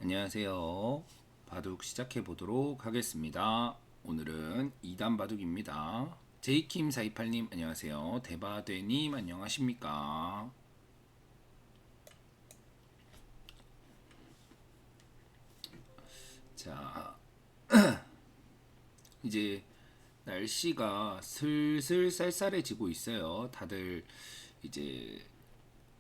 안녕하세요. 바둑 시작해 보도록 하겠습니다. 오늘은 2단 바둑입니다. 제이킴428님 안녕하세요. 대바되님 안녕하십니까? 자, 이제 날씨가 슬슬 쌀쌀해지고 있어요. 다들 이제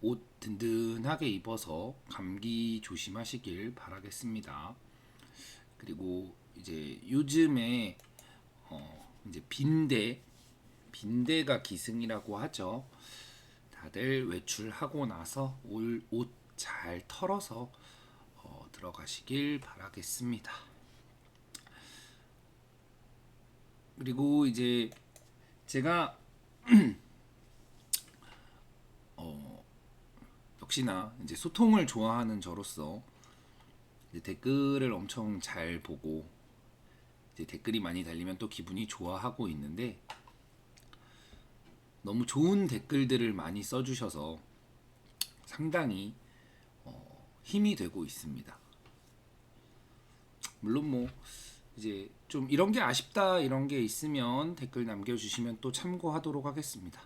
옷 든든하게 입어서 감기 조심하시길 바라겠습니다. 그리고 이제 요즘에 이제 빈대가 기승이라고 하죠. 다들 외출하고 나서 옷 잘 털어서 들어가시길 바라겠습니다. 그리고 이제 제가 역시나 이제 소통을 좋아하는 저로서 이제 댓글을 엄청 잘 보고 이제 댓글이 많이 달리면 또 기분이 좋아하고 있는데 너무 좋은 댓글들을 많이 써주셔서 상당히 힘이 되고 있습니다. 물론 뭐 이제 좀 이런 게 아쉽다 이런 게 있으면 댓글 남겨주시면 또 참고하도록 하겠습니다.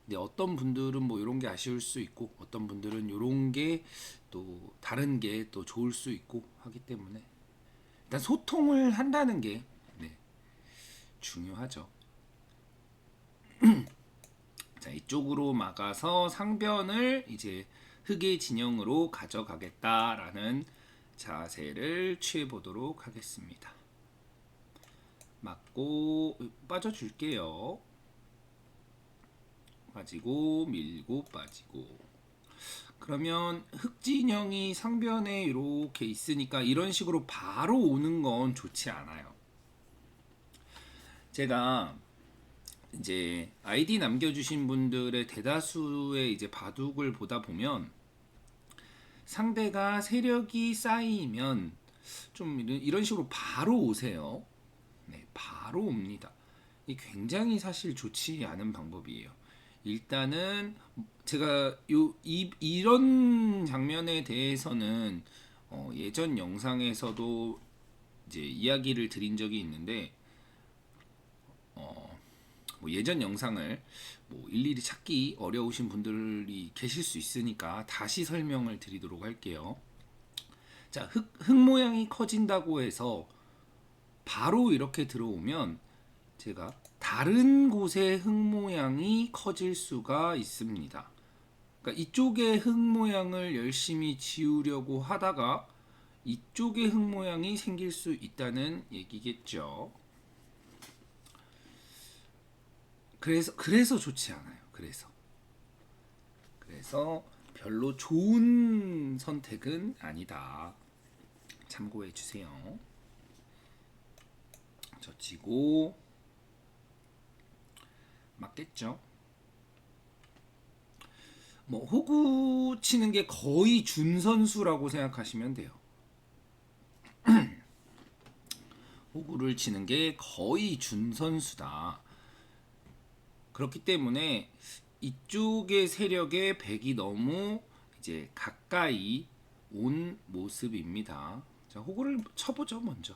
근데 어떤 분들은 뭐 이런 게 아쉬울 수 있고 어떤 분들은 이런 게 또 다른 게 또 좋을 수 있고 하기 때문에 일단 소통을 한다는 게 네, 중요하죠. 자, 이쪽으로 막아서 상변을 이제 흑의 진영으로 가져가겠다라는 자세를 취해 보도록 하겠습니다. 맞고 빠져줄게요. 빠지고 밀고 빠지고. 그러면 흑진영이 상변에 이렇게 있으니까 이런 식으로 바로 오는 건 좋지 않아요. 제가 이제 아이디 남겨주신 분들의 대다수의 이제 바둑을 보다 보면 상대가 세력이 쌓이면 좀 이런 식으로 바로 오세요. 네, 바로 옵니다. 이 굉장히 사실 좋지 않은 방법이에요. 일단은 제가 이런 장면에 대해서는 예전 영상에서도 이제 이야기를 드린 적이 있는데 뭐 예전 영상을 뭐 일일이 찾기 어려우신 분들이 계실 수 있으니까 다시 설명을 드리도록 할게요. 자, 흙 모양이 커진다고 해서 바로 이렇게 들어오면 제가 다른 곳의 흙 모양이 커질 수가 있습니다. 그러니까 이쪽의 흙 모양을 열심히 지우려고 하다가 이쪽의 흙 모양이 생길 수 있다는 얘기겠죠. 그래서 좋지 않아요. 그래서 별로 좋은 선택은 아니다. 참고해 주세요. 젖히고 맞겠죠? 뭐 호구 치는 게 거의 준 선수라고 생각하시면 돼요. 호구를 치는 게 거의 준 선수다. 그렇기 때문에 이쪽의 세력에 백이 너무 이제 가까이 온 모습입니다. 자, 호구를 쳐보죠 먼저.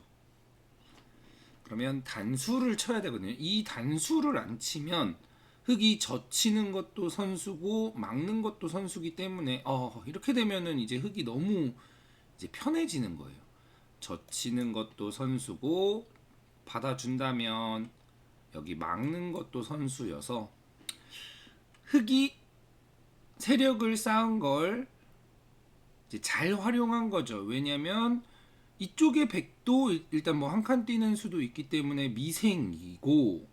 그러면 단수를 쳐야 되거든요. 이 단수를 안 치면 흑이 젖히는 것도 선수고 막는 것도 선수기 때문에 이렇게 되면은 이제 흑이 너무 이제 편해지는 거예요. 젖히는 것도 선수고 받아준다면 여기 막는 것도 선수여서 흑이 세력을 쌓은 걸 이제 잘 활용한 거죠. 왜냐면 이쪽에 백도 일단 뭐 한 칸 뛰는 수도 있기 때문에 미생이고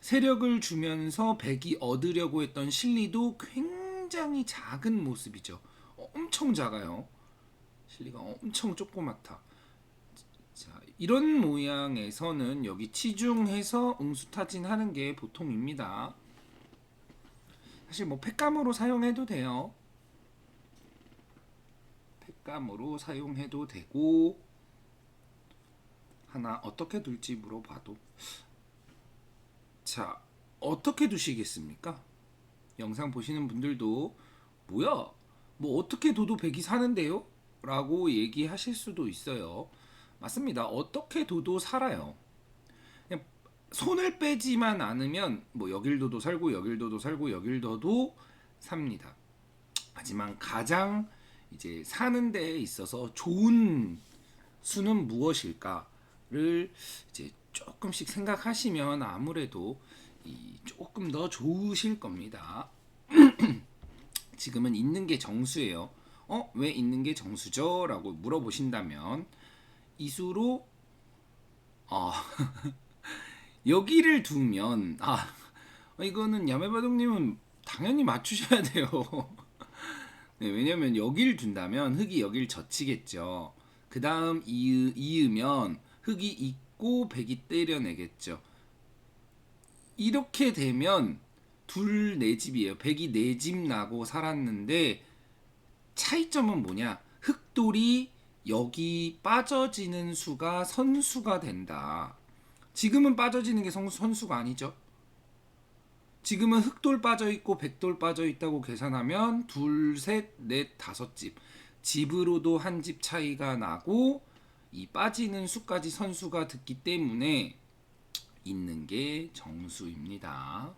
세력을 주면서 백이 얻으려고 했던 실리도 굉장히 작은 모습이죠. 엄청 작아요. 실리가 엄청 조그맣다. 자, 이런 모양에서는 여기 치중해서 응수타진하는 게 보통입니다. 사실 뭐 팩감으로 사용해도 돼요. 팩감으로 사용해도 되고 하나 어떻게 둘지 물어봐도 자, 어떻게 두시겠습니까? 영상 보시는 분들도 뭐야? 뭐 어떻게 둬도 백이 사는데요? 라고 얘기하실 수도 있어요. 맞습니다. 어떻게 둬도 살아요. 그냥 손을 빼지만 않으면 뭐 여길도도 살고 여길도도 살고 여길도도 삽니다. 하지만 가장 이제 사는 데에 있어서 좋은 수는 무엇일까를 이제 조금씩 생각하시면 아무래도 조금 더 좋으실 겁니다. 지금은 있는 게 정수예요. 왜 있는 게 정수죠? 라고 물어보신다면 이 수로 여기를 두면 이거는 야매바둑님은 당연히 맞추셔야 돼요. 네, 왜냐면 여기를 둔다면 흙이 여기를 젖히겠죠. 그 다음 이으면 흙이 있고 백이 때려내겠죠. 이렇게 되면 둘 내 집이에요. 백이 내 집 나고 살았는데 차이점은 뭐냐? 흙돌이 여기 빠져지는 수가 선수가 된다. 지금은 빠져지는 게 선수가 아니죠. 지금은 흑돌 빠져 있고 백돌 빠져 있다고 계산하면 둘, 셋, 넷, 다섯 집. 집으로도 한 집 차이가 나고 이 빠지는 수까지 선수가 듣기 때문에 있는 게 정수입니다.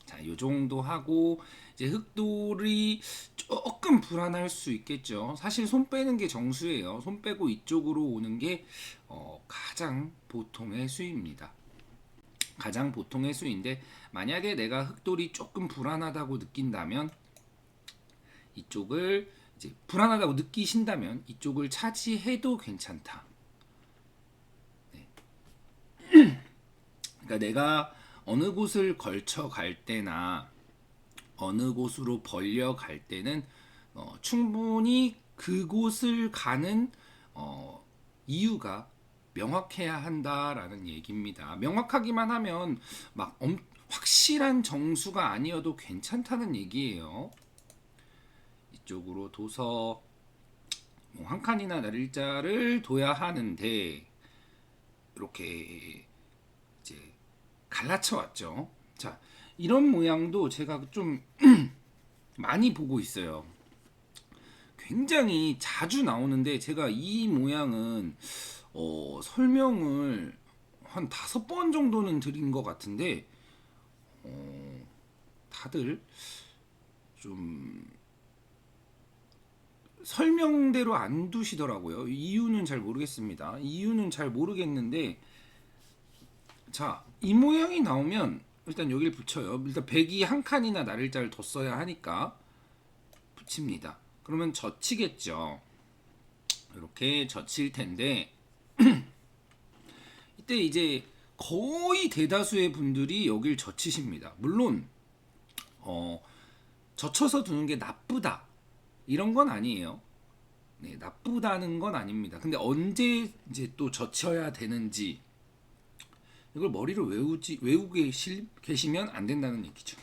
자, 요 정도 하고 이제 흑돌이 조금 불안할 수 있겠죠. 사실 손 빼는 게 정수예요. 손 빼고 이쪽으로 오는 게 가장 보통의 수입니다. 가장 보통의 수인데 만약에 내가 흑돌이 조금 불안하다고 느낀다면 이쪽을 이제 불안하다고 느끼신다면 이쪽을 차지해도 괜찮다. 네. 그러니까 내가 어느 곳을 걸쳐 갈 때나 어느 곳으로 벌려 갈 때는 충분히 그곳을 가는 이유가 명확해야 한다라는 얘기입니다. 명확하기만 하면 막 확실한 정수가 아니어도 괜찮다는 얘기예요. 이쪽으로 둬서 한 칸이나 날일자를 둬야 하는데 이렇게 이제 갈라쳐 왔죠. 자, 이런 모양도 제가 좀 많이 보고 있어요. 굉장히 자주 나오는데 제가 이 모양은 설명을 한 5번 정도는 드린 것 같은데 다들 좀 설명대로 안 두시더라고요. 이유는 잘 모르겠습니다. 이유는 잘 모르겠는데 자, 이 모양이 나오면 일단 여기를 붙여요. 일단 백이 한 칸이나 날일자를 뒀어야 하니까 붙입니다. 그러면 젖히겠죠. 이렇게 젖힐 텐데 이때 이제 거의 대다수의 분들이 여길 젖히십니다. 물론 젖혀서 두는 게 나쁘다 이런 건 아니에요. 네, 나쁘다는 건 아닙니다. 근데 언제 이제 또 젖혀야 되는지 이걸 머리로 외우고 계시면 안 된다는 얘기죠.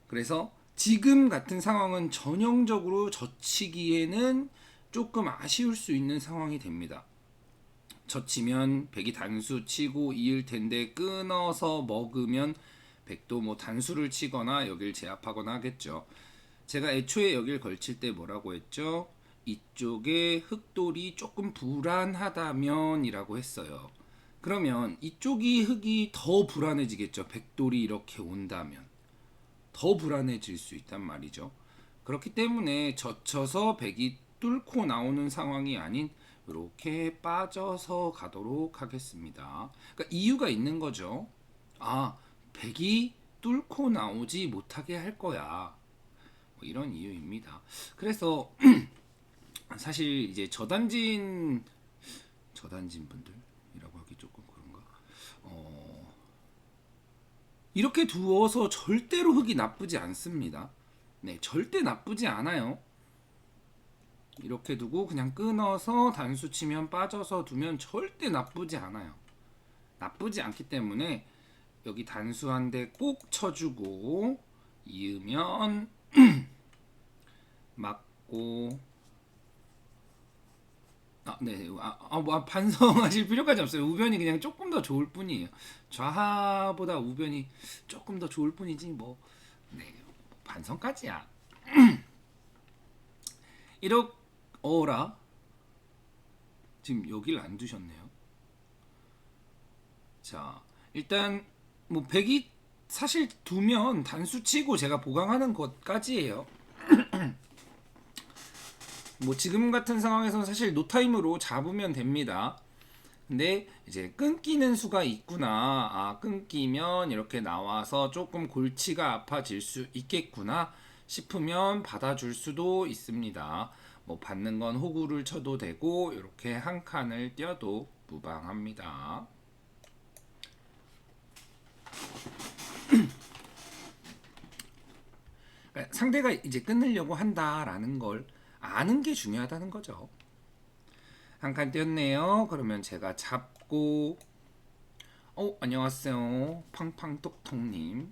그래서 지금 같은 상황은 전형적으로 젖히기에는 조금 아쉬울 수 있는 상황이 됩니다. 젖히면 백이 단수 치고 이을 텐데 끊어서 먹으면 백도 뭐 단수를 치거나 여길 제압하거나 하겠죠. 제가 애초에 여길 걸칠 때 뭐라고 했죠? 이쪽에 흑돌이 조금 불안하다면 이라고 했어요. 그러면 이쪽이 흑이 더 불안해지겠죠. 백돌이 이렇게 온다면 더 불안해질 수 있단 말이죠. 그렇기 때문에 젖혀서 백이 뚫고 나오는 상황이 아닌 이렇게 빠져서 가도록 하겠습니다. 그러니까 이유가 있는 거죠. 백이 뚫고 나오지 못하게 할 거야. 뭐 이런 이유입니다. 그래서 사실 이제 저단진 분들이라고 하기 조금 그런가. 이렇게 두어서 절대로 흙이 나쁘지 않습니다. 네, 절대 나쁘지 않아요. 이렇게 두고 그냥 끊어서 단수 치면 빠져서 두면 절대 나쁘지 않아요. 나쁘지 않기 때문에 여기 단수 한 대 꼭 쳐주고 이으면 맞고 네. 반성하실 필요까지 없어요. 우변이 그냥 조금 더 좋을 뿐이에요. 좌하보다 우변이 조금 더 좋을 뿐이지 뭐 반성까지야. 이렇게 어라 지금 여기를 안 두셨네요. 자, 일단 뭐 100이 사실 두면 단수 치고 제가 보강하는 것까지예요. 뭐 지금 같은 상황에서는 사실 노타임으로 잡으면 됩니다. 근데 이제 끊기는 수가 있구나. 아, 끊기면 이렇게 나와서 조금 골치가 아파질 수 있겠구나 싶으면 받아줄 수도 있습니다. 뭐 받는 건 호구를 쳐도 되고 이렇게 한 칸을 띄어도 무방합니다. 상대가 이제 끊으려고 한다라는 걸 아는 게 중요하다는 거죠. 한 칸 띄었네요. 그러면 제가 잡고 안녕하세요. 팡팡톡톡님.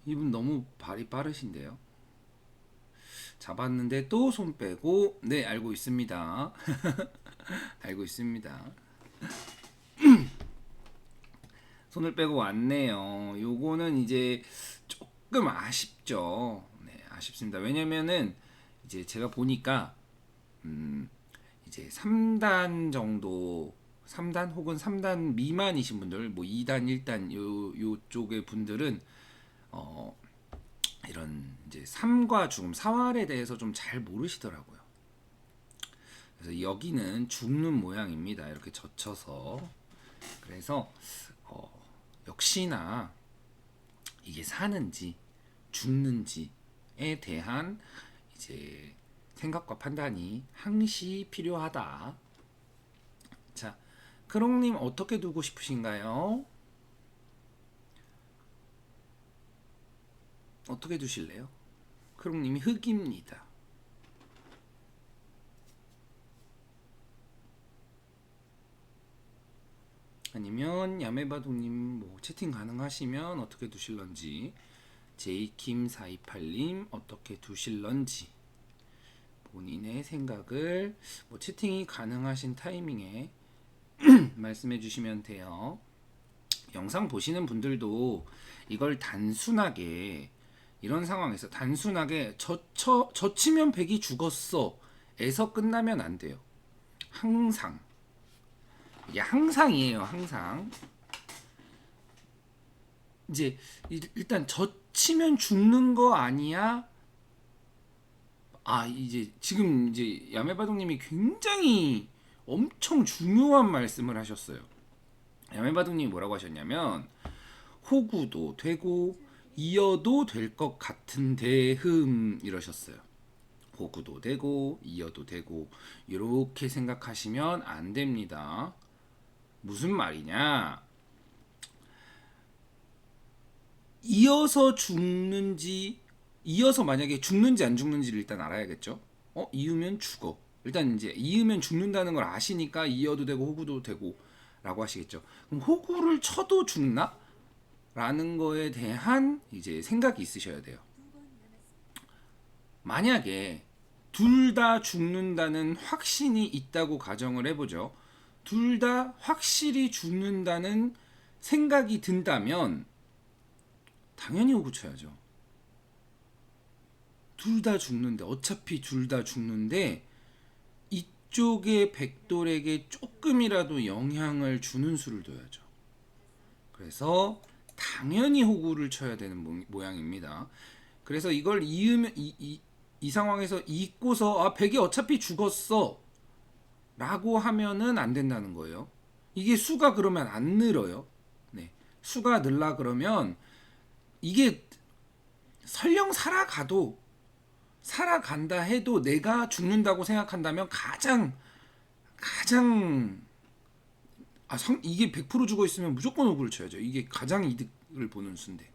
이분 너무 발이 빠르신데요. 잡았는데 또 손 빼고 네 알고 있습니다. 알고 있습니다. 손을 빼고 왔네요. 요거는 이제 조금 아쉽죠. 네, 아쉽습니다. 왜냐면은 이제 제가 보니까 이제 3단 정도 3단 혹은 3단 미만이신 분들 뭐 2단 1단 요쪽의 분들은 이런 이제 3과 죽음 4활에 대해서 좀 잘 모르시더라고요. 그래서 여기는 죽는 모양입니다. 이렇게 젖혀서. 그래서 역시나 이게 사는지 죽는지에 대한 이제 생각과 판단이 항시 필요하다. 자, 크롱님 어떻게 두고 싶으신가요? 어떻게 두실래요? 크롱님이 흑입니다. 아니면 야매바동님 뭐 채팅 가능하시면 어떻게 두실런지, 제이킴428님 어떻게 두실런지 본인의 생각을 뭐 채팅이 가능하신 타이밍에 말씀해 주시면 돼요. 영상 보시는 분들도 이걸 단순하게 이런 상황에서 단순하게 젖히면 100이 죽었어 에서 끝나면 안 돼요. 항상 이게 항상이에요. 항상 이제 일단 젖히면 죽는 거 아니야? 아, 이제 지금 이제 야매바둑님이 굉장히 엄청 중요한 말씀을 하셨어요. 야매바둑님이 뭐라고 하셨냐면 호구도 되고 이어도 될 것 같은데 이러셨어요. 호구도 되고 이어도 되고 이렇게 생각하시면 안 됩니다. 무슨 말이냐? 이어서 죽는지 이어서 만약에 죽는지 안 죽는지를 일단 알아야겠죠. 이으면 죽어. 일단 이제 이으면 죽는다는 걸 아시니까 이어도 되고 호구도 되고 라고 하시겠죠. 그럼 호구를 쳐도 죽나? 라는 거에 대한 이제 생각이 있으셔야 돼요. 만약에 둘 다 죽는다는 확신이 있다고 가정을 해보죠. 둘 다 확실히 죽는다는 생각이 든다면 당연히 호구 쳐야죠. 둘 다 죽는데 어차피 둘 다 죽는데 이쪽의 백돌에게 조금이라도 영향을 주는 수를 둬야죠. 그래서 당연히 호구를 쳐야 되는 모양입니다. 그래서 이걸 이으면 이 상황에서 잊고서 백이 어차피 죽었어 라고 하면은 안 된다는 거예요. 이게 수가 그러면 안 늘어요. 네. 수가 늘라 그러면 이게 설령 살아간다 해도 내가 죽는다고 생각한다면 가장 이게 100% 죽어 있으면 무조건 호구를 쳐야죠. 이게 가장 이득을 보는 수인데.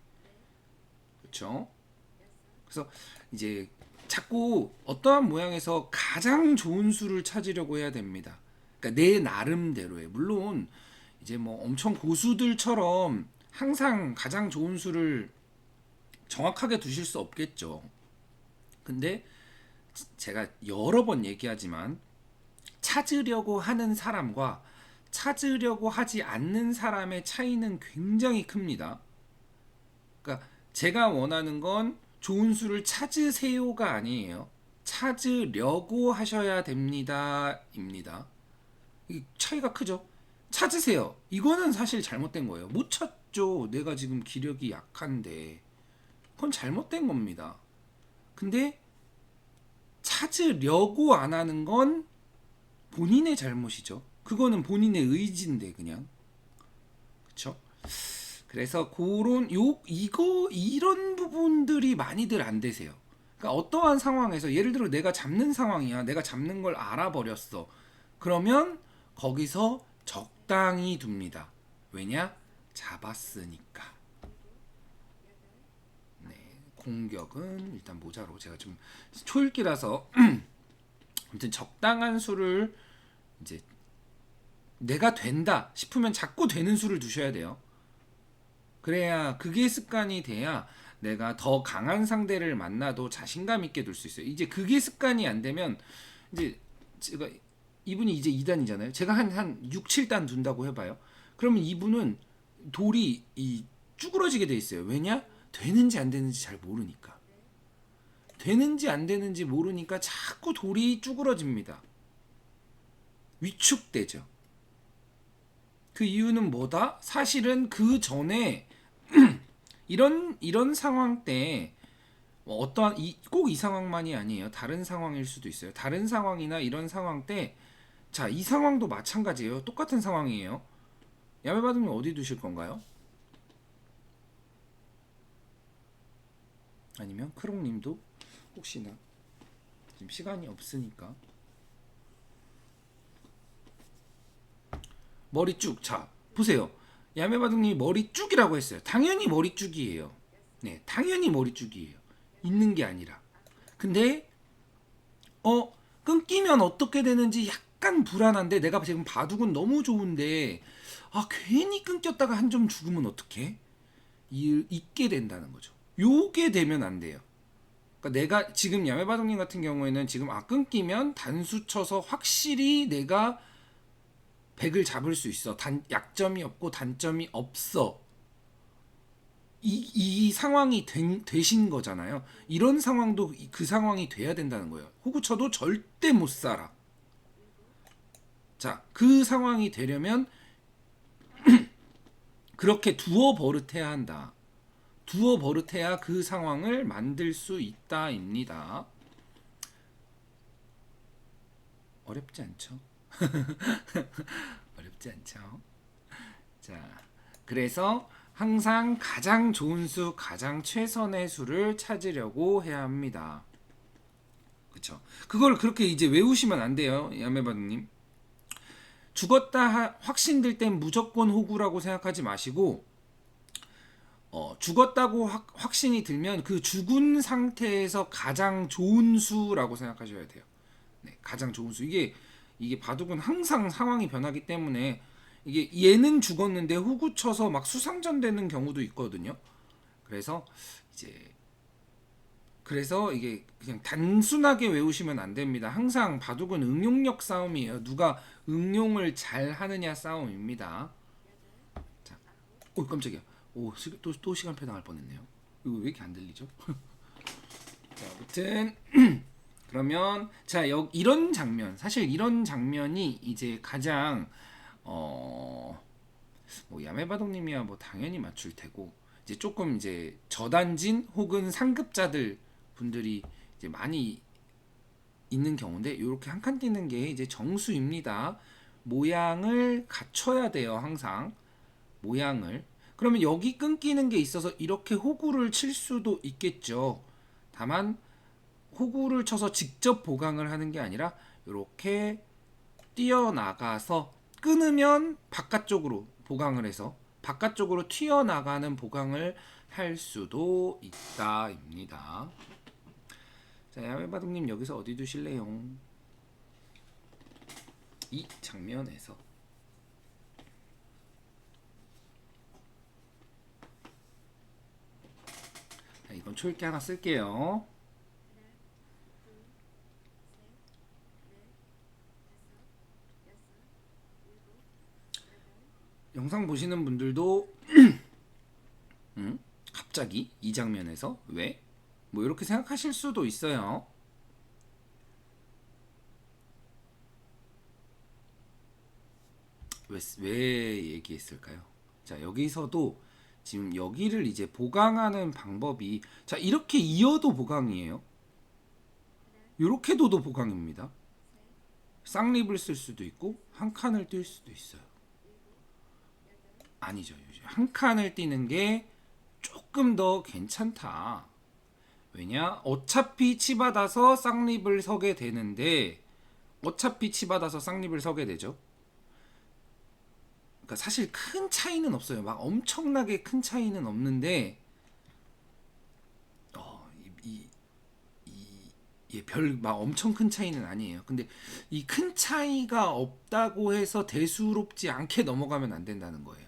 그렇죠? 그래서 이제 자꾸 어떠한 모양에서 가장 좋은 수를 찾으려고 해야 됩니다. 그러니까 내 나름대로의 물론 이제 뭐 엄청 고수들처럼 항상 가장 좋은 수를 정확하게 두실 수 없겠죠. 근데 제가 여러 번 얘기하지만 찾으려고 하는 사람과 찾으려고 하지 않는 사람의 차이는 굉장히 큽니다. 그러니까 제가 원하는 건 좋은 수를 찾으세요가 아니에요. 찾으려고 하셔야 됩니다. 입니다. 이 차이가 크죠? 찾으세요. 이거는 사실 잘못된 거예요. 못 찾죠. 내가 지금 기력이 약한데. 그건 잘못된 겁니다. 근데 찾으려고 안 하는 건 본인의 잘못이죠. 그거는 본인의 의지인데 그냥. 그쵸? 그래서 그런 이런 부분들이 많이들 안 되세요. 그러니까 어떠한 상황에서 예를 들어 내가 잡는 상황이야. 내가 잡는 걸 알아버렸어. 그러면 거기서 적당히 둡니다. 왜냐? 잡았으니까. 네, 공격은 일단 모자로 제가 좀 초읽기라서 아무튼 적당한 수를 이제 내가 된다 싶으면 자꾸 되는 수를 두셔야 돼요. 그래야 그게 습관이 돼야 내가 더 강한 상대를 만나도 자신감 있게 둘 수 있어요. 이제 그게 습관이 안 되면 이제 제가 이분이 이제 2단이잖아요. 제가 한 6, 7단 둔다고 해봐요. 그러면 이분은 돌이 쭈그러지게 돼 있어요. 왜냐? 되는지 안 되는지 잘 모르니까. 되는지 안 되는지 모르니까 자꾸 돌이 쭈그러집니다. 위축되죠. 그 이유는 뭐다? 사실은 그 전에 이런 상황 때 어떠한 꼭 이 상황만이 아니에요. 다른 상황일 수도 있어요. 다른 상황이나 이런 상황 때 자, 이 상황도 마찬가지예요. 똑같은 상황이에요. 야매바둑님 어디 두실 건가요? 아니면 크롱님도 혹시나 지금 시간이 없으니까 머리 쭉. 자, 보세요. 야매바둑님이 머리 쭉이라고 했어요. 당연히 머리 쭉이에요. 네, 당연히 머리 쭉이에요. 있는 게 아니라. 근데 끊기면 어떻게 되는지 약간 불안한데 내가 지금 바둑은 너무 좋은데 괜히 끊겼다가 한 점 죽으면 어떡해? 잊게 된다는 거죠. 요게 되면 안 돼요. 그러니까 내가 지금 야매바둑님 같은 경우에는 지금 끊기면 단수 쳐서 확실히 내가 100을 잡을 수 있어. 약점이 없고 단점이 없어. 이 상황이 되신 거잖아요. 이런 상황도 그 상황이 돼야 된다는 거예요. 호구 쳐도 절대 못 살아. 자, 그 상황이 되려면 그렇게 두어 버릇해야 한다. 두어 버릇해야 그 상황을 만들 수 있다입니다. 어렵지 않죠? 어렵지 않죠? 자, 그래서 항상 가장 좋은 수, 가장 최선의 수를 찾으려고 해야 합니다. 그렇죠? 그걸 그렇게 이제 외우시면 안 돼요, 야매바둑님. 죽었다 확신될 땐 무조건 호구라고 생각하지 마시고 죽었다고 확신이 들면 그 죽은 상태에서 가장 좋은 수라고 생각하셔야 돼요. 네, 가장 좋은 수. 이게 바둑은 항상 상황이 변하기 때문에 이게 얘는 죽었는데 호구 쳐서 막 수상전 되는 경우도 있거든요. 그래서 이제 이게 그냥 단순하게 외우시면 안 됩니다. 항상 바둑은 응용력 싸움이에요. 누가 응용을 잘 하느냐 싸움입니다. 자, 깜짝이야. 또 시간표 당할 뻔했네요. 이거 왜 이렇게 안 들리죠? 자, 아무튼 그러면 자, 이런 장면, 사실 이런 장면이 이제 가장 뭐 야매바둑님이야 뭐 당연히 맞출 테고 이제 조금 이제 저단진 혹은 상급자들 분들이 이제 많이 있는 경우인데 이렇게 한 칸 띄는 게 이제 정수입니다. 모양을 갖춰야 돼요. 항상 모양을. 그러면 여기 끊기는 게 있어서 이렇게 호구를 칠 수도 있겠죠. 다만 호구를 쳐서 직접 보강을 하는 게 아니라 이렇게 뛰어나가서 끊으면 바깥쪽으로 보강을 해서 바깥쪽으로 튀어나가는 보강을 할 수도 있다입니다. 자, 야매바둑님 여기서 어디 두실래요? 이 장면에서 자, 이건 초읽기 하나 쓸게요. 영상 보시는 분들도 갑자기 이 장면에서 왜? 뭐 이렇게 생각하실 수도 있어요. 왜 얘기했을까요? 자, 여기서도 지금 여기를 이제 보강하는 방법이, 자, 이렇게 이어도 보강이에요. 이렇게 둬도 보강입니다. 쌍립을 쓸 수도 있고 한 칸을 뛸 수도 있어요. 아니죠. 한 칸을 띄는 게 조금 더 괜찮다. 왜냐? 어차피 치받아서 쌍립을 서게 되는데, 어차피 치받아서 쌍립을 서게 되죠. 그러니까 사실 큰 차이는 없어요. 막 엄청나게 큰 차이는 없는데, 별 막 엄청 큰 차이는 아니에요. 근데 이 큰 차이가 없다고 해서 대수롭지 않게 넘어가면 안 된다는 거예요.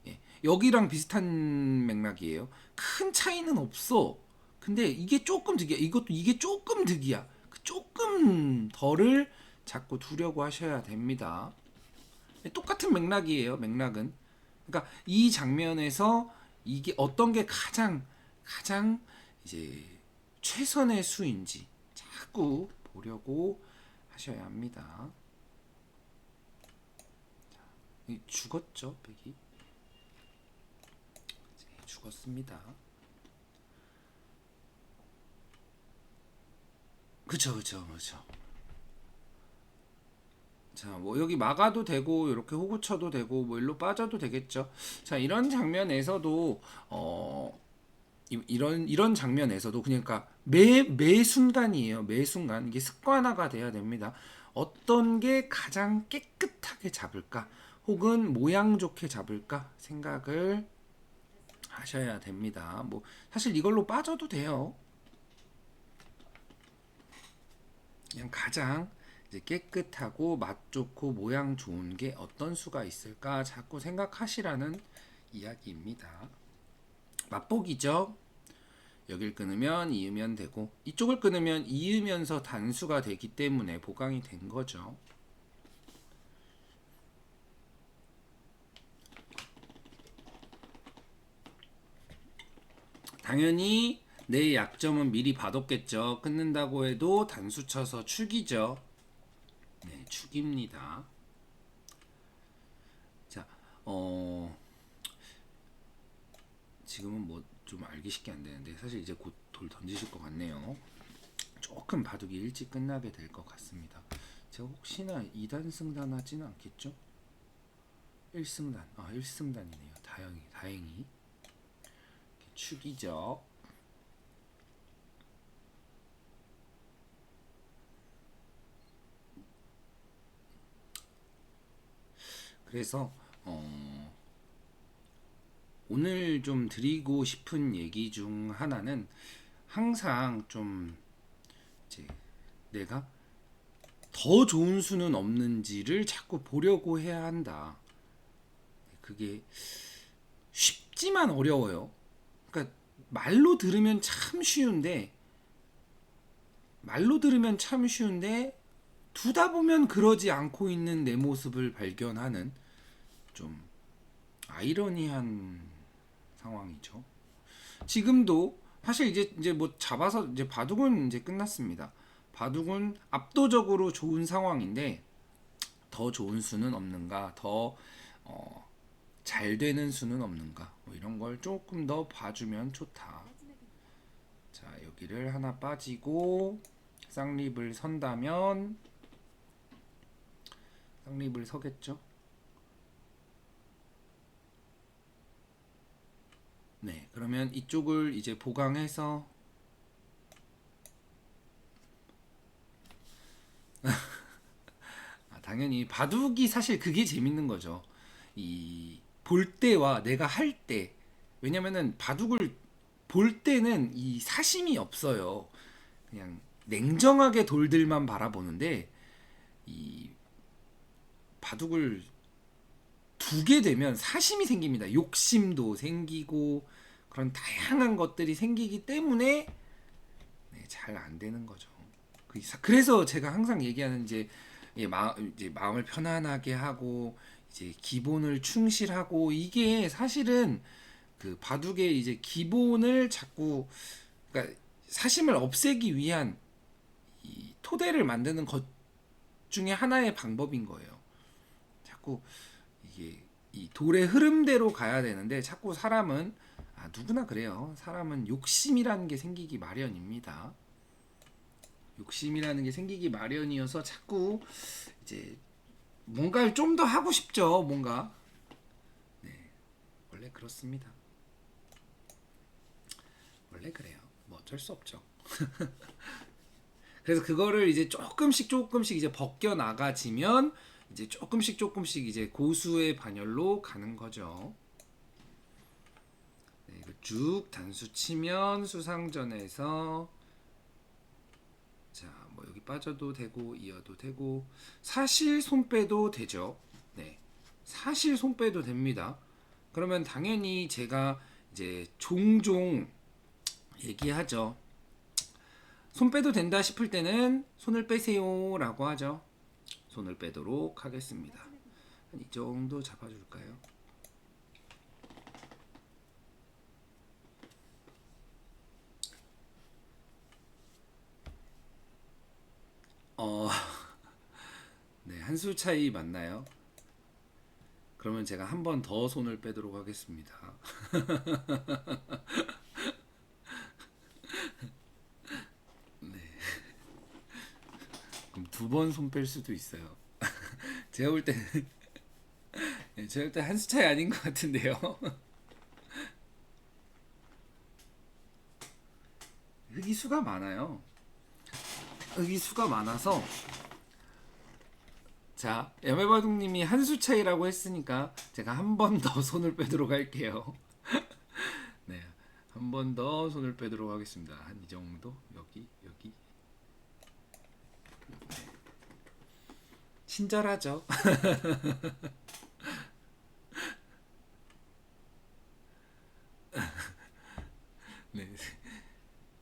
예, 여기랑 비슷한 맥락이에요. 큰 차이는 없어. 근데 이게 조금 득이야. 이것도 이게 조금 득이야. 그 조금 덜을 자꾸 두려고 하셔야 됩니다. 똑같은 맥락이에요. 맥락은. 그러니까 이 장면에서 이게 어떤 게 가장 이제 최선의 수인지 자꾸 보려고 하셔야 합니다. 죽었죠, 백이. 죽었습니다. 그쵸. 자, 뭐 여기 막아도 되고 이렇게 호구 쳐도 되고 뭐 일로 빠져도 되겠죠. 자, 이런 장면에서도 이런 장면에서도 그러니까 매 순간이에요. 매 순간 이게 습관화가 돼야 됩니다. 어떤 게 가장 깨끗하게 잡을까? 혹은 모양 좋게 잡을까? 생각을 하셔야 됩니다. 뭐 사실 이걸로 빠져도 돼요. 그냥 가장 이제 깨끗하고 맛 좋고 모양 좋은 게 어떤 수가 있을까 자꾸 생각하시라는 이야기입니다. 맛보기죠. 여길 끊으면 이으면 되고 이쪽을 끊으면 이으면서 단수가 되기 때문에 보강이 된 거죠. 당연히 내 약점은 미리 봐뒀겠죠. 끊는다고 해도 단수 쳐서 축이죠. 네, 축입니다. 자, 지금은 뭐 좀 알기 쉽게 안 되는데 사실 이제 곧 돌 던지실 것 같네요. 조금 바둑이 일찍 끝나게 될 것 같습니다. 제가 혹시나 2단 승단하지는 않겠죠? 1승단, 1승단이네요. 다행히 축이죠. 그래서 오늘 좀 드리고 싶은 얘기 중 하나는 항상 좀 이제 내가 더 좋은 수는 없는지를 자꾸 보려고 해야 한다. 그게 쉽지만 어려워요. 그러니까 말로 들으면 참 쉬운데 두다 보면 그러지 않고 있는 내 모습을 발견하는 좀 아이러니한 상황이죠. 지금도 사실 이제 뭐 잡아서 이제 바둑은 이제 끝났습니다. 바둑은 압도적으로 좋은 상황인데 더 좋은 수는 없는가, 더 잘 되는 수는 없는가, 뭐 이런 걸 조금 더 봐주면 좋다. 자, 여기를 하나 빠지고 쌍립을 선다면 쌍립을 서겠죠. 네, 그러면 이쪽을 이제 보강해서 당연히 바둑이 사실 그게 재밌는 거죠. 이 볼 때와 내가 할 때. 왜냐면은 바둑을 볼 때는 이 사심이 없어요. 그냥 냉정하게 돌들만 바라보는데 이 바둑을 두게 되면 사심이 생깁니다. 욕심도 생기고 그런 다양한 것들이 생기기 때문에 네, 잘 안 되는 거죠. 그래서 제가 항상 얘기하는 이제 마음을 편안하게 하고 이제 기본을 충실하고 이게 사실은 그 바둑의 이제 기본을 자꾸 그러니까 사심을 없애기 위한 이 토대를 만드는 것 중에 하나의 방법인 거예요. 자꾸 이게 이 돌의 흐름대로 가야 되는데 자꾸 사람은 누구나 그래요. 사람은 욕심이라는 게 생기기 마련입니다. 욕심이라는 게 생기기 마련이어서 자꾸 이제 뭔가를 좀 더 하고 싶죠. 뭔가. 네, 원래 그렇습니다. 원래 그래요. 뭐 어쩔 수 없죠. 그래서 그거를 이제 조금씩 이제 벗겨 나가지면 이제 조금씩 이제 고수의 반열로 가는 거죠. 네, 이거 쭉 단수 치면 수상전에서 자, 뭐 여기 빠져도 되고 이어도 되고 사실 손 빼도 되죠. 네. 사실 손 빼도 됩니다. 그러면 당연히 제가 이제 종종 얘기하죠. 손 빼도 된다 싶을 때는 손을 빼세요라고 하죠. 손을 빼도록 하겠습니다. 한 이 정도 잡아줄까요? 어, 네, 한 수 차이 맞나요? 그러면 제가 한 번 더 손을 빼도록 하겠습니다. 그럼 두 번 손 뺄 수도 있어요. 제가 볼 때는 제가 볼 때 한 수 차이 아닌 것 같은데요. 흙이 수가 많아요. 흙이 수가 많아서 자, 야매바둑님이 한 수 차이라고 했으니까 제가 한 번 더 손을 빼도록 할게요. 네, 한 번 더 손을 빼도록 하겠습니다. 한 이 정도 여기 친절하죠. 네,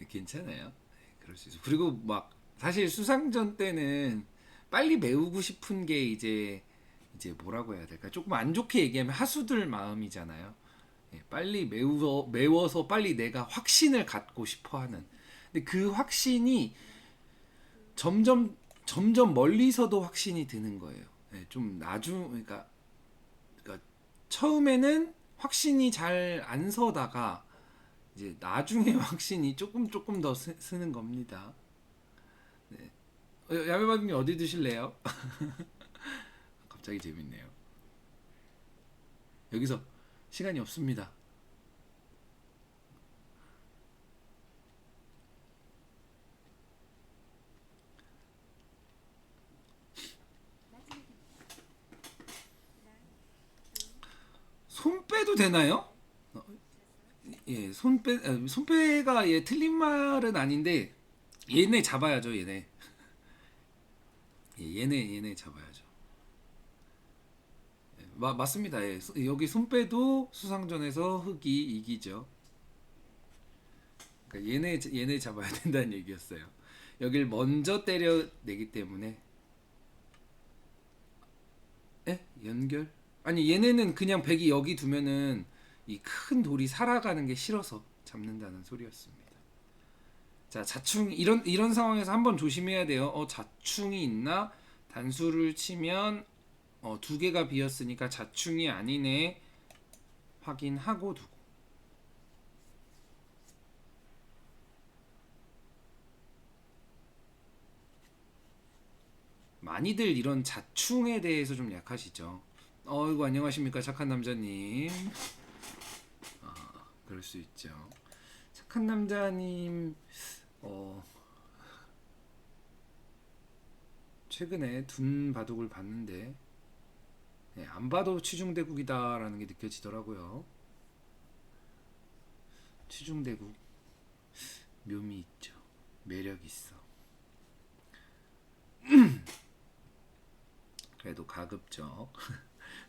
괜찮아요. 네, 그럴 수 있어. 그리고 막 사실 수상전 때는 빨리 메우고 싶은 게 이제 뭐라고 해야 될까? 조금 안 좋게 얘기하면 하수들 마음이잖아요. 예, 빨리 메워서 빨리 내가 확신을 갖고 싶어하는. 근데 그 확신이 점점 멀리서도 확신이 드는 거예요. 예, 좀 그러니까 처음에는 확신이 잘 안 서다가 이제 나중에 확신이 조금 더 쓰는 겁니다. 네. 야매바둑님 어디 드실래요? 갑자기 재밌네요. 여기서 시간이 없습니다. 손 빼도 되나요? 예, 손빼가 예, 틀린 말은 아닌데 얘네 잡아야죠, 얘네. 예, 얘네 잡아야죠. 예, 맞습니다. 예, 여기 손빼도 수상전에서 흑이 이기죠. 그러니까 얘네 잡아야 된다는 얘기였어요. 여길 먼저 때려내기 때문에 에? 연결? 아니 얘네는 그냥 백이 여기 두면은 이 큰 돌이 살아가는 게 싫어서 잡는다는 소리였습니다. 자, 자충 이런 상황에서 한번 조심해야 돼요. 자충이 있나? 단수를 치면 두 개가 비었으니까 자충이 아니네. 확인하고 두고. 많이들 이런 자충에 대해서 좀 약하시죠. 어이구 안녕하십니까 착한 남자님. 그럴 수 있죠. 착한 남자님 어 최근에 둔 바둑을 봤는데 네, 안 봐도 취중대국이다라는 게 느껴지더라고요. 취중대국 묘미 있죠. 매력 있어. 그래도 가급적.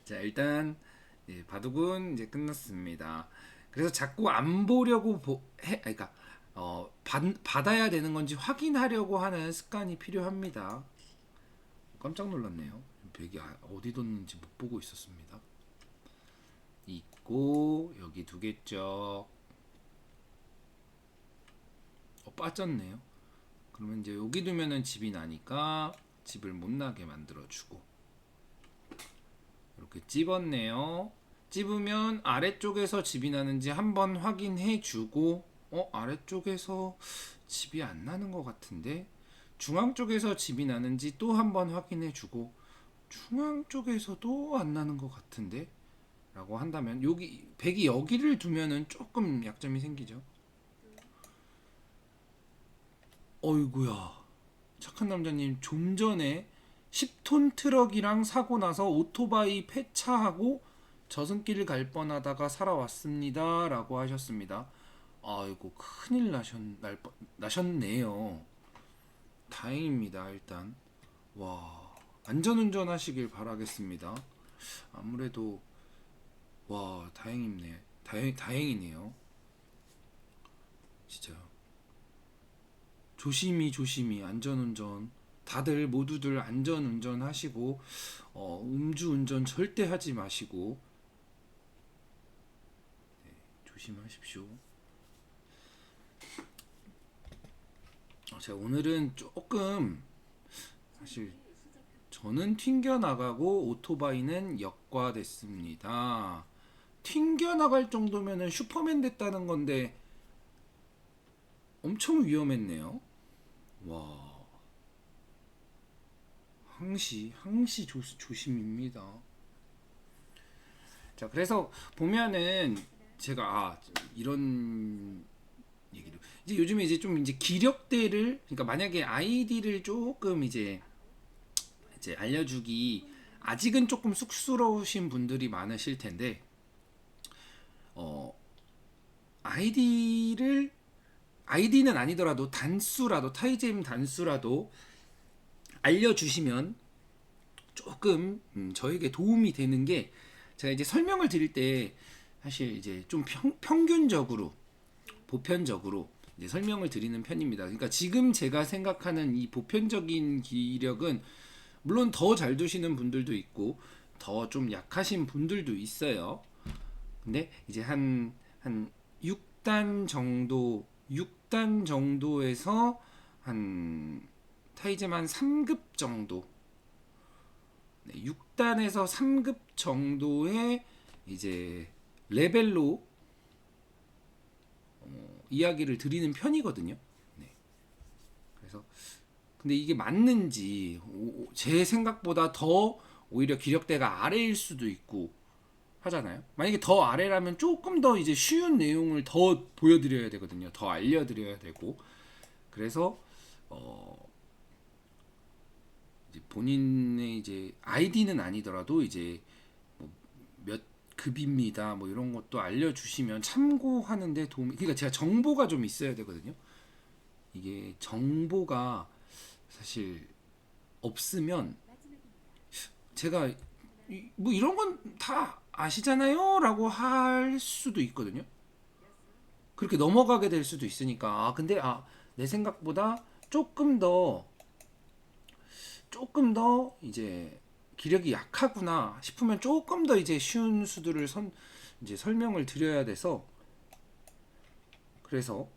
자 일단 예, 바둑은 이제 끝났습니다. 그래서 자꾸 안 보려고 그러니까 받아야 되는 건지 확인하려고 하는 습관이 필요합니다. 깜짝 놀랐네요. 백이 어디 뒀는지 못 보고 있었습니다. 있고 여기 두겠죠. 빠졌네요. 그러면 이제 여기 두면은 집이 나니까 집을 못 나게 만들어주고 이렇게 찝었네요. 찝으면 아래쪽에서 집이 나는지 한번 확인해주고 아래쪽에서 집이 안 나는 것 같은데 중앙 쪽에서 집이 나는지 또 한번 확인해주고 중앙 쪽에서도 안 나는 것 같은데 라고 한다면 여기 백이 여기를 두면은 조금 약점이 생기죠. 어이구야 착한 남자님 좀 전에 10톤 트럭이랑 사고 나서 오토바이 폐차하고 저승길 갈 뻔하다가 살아왔습니다 라고 하셨습니다. 아이고 큰일 나셨네요. 다행입니다. 일단 와 안전운전 하시길 바라겠습니다. 아무래도 와 다행이네. 다행이네요. 진짜 조심히 안전운전 다들 모두들 안전운전 하시고 음주운전 절대 하지 마시고 조심하십시오. 제가 오늘은 조금 사실 저는 튕겨나가고 오토바이는 역과됐습니다. 튕겨나갈 정도면은 슈퍼맨 됐다는 건데 엄청 위험했네요. 와 항시 조심입니다. 자 그래서 보면은 제가 이런 얘기를 이제 요즘에 이제 좀 이제 기력대를 그러니까 만약에 아이디를 조금 이제 알려주기 아직은 조금 쑥스러우신 분들이 많으실 텐데 어 아이디는 아니더라도 단수라도 타이제임 단수라도 알려주시면 조금 저에게 도움이 되는 게 제가 이제 설명을 드릴 때 사실 이제 좀 평균적으로 보편적으로 이제 설명을 드리는 편입니다. 그러니까 지금 제가 생각하는 이 보편적인 기력은 물론 더 잘 두시는 분들도 있고 더 좀 약하신 분들도 있어요. 근데 이제 한 6단 정도 6단 정도에서 한 타이즈만 3급 정도 6단에서 3급 정도의 이제 레벨로 이야기를 드리는 편이거든요. 네. 그래서 근데 이게 맞는지 제 생각보다 더 오히려 기력대가 아래일 수도 있고 하잖아요. 만약에 더 아래라면 조금 더 이제 쉬운 내용을 더 보여드려야 되거든요. 더 알려드려야 되고 그래서 이제 본인의 이제 아이디는 아니더라도 이제 뭐몇 급입니다. 뭐 이런 것도 알려주시면 참고하는데 도움이. 그러니까 제가 정보가 좀 있어야 되거든요. 이게 정보가 사실 없으면 제가 뭐 이런 건 다 아시잖아요라고 할 수도 있거든요. 그렇게 넘어가게 될 수도 있으니까 근데 내 생각보다 조금 더 이제 기력이 약하구나 싶으면 조금 더 이제 쉬운 수들을 이제 설명을 드려야 돼서 그래서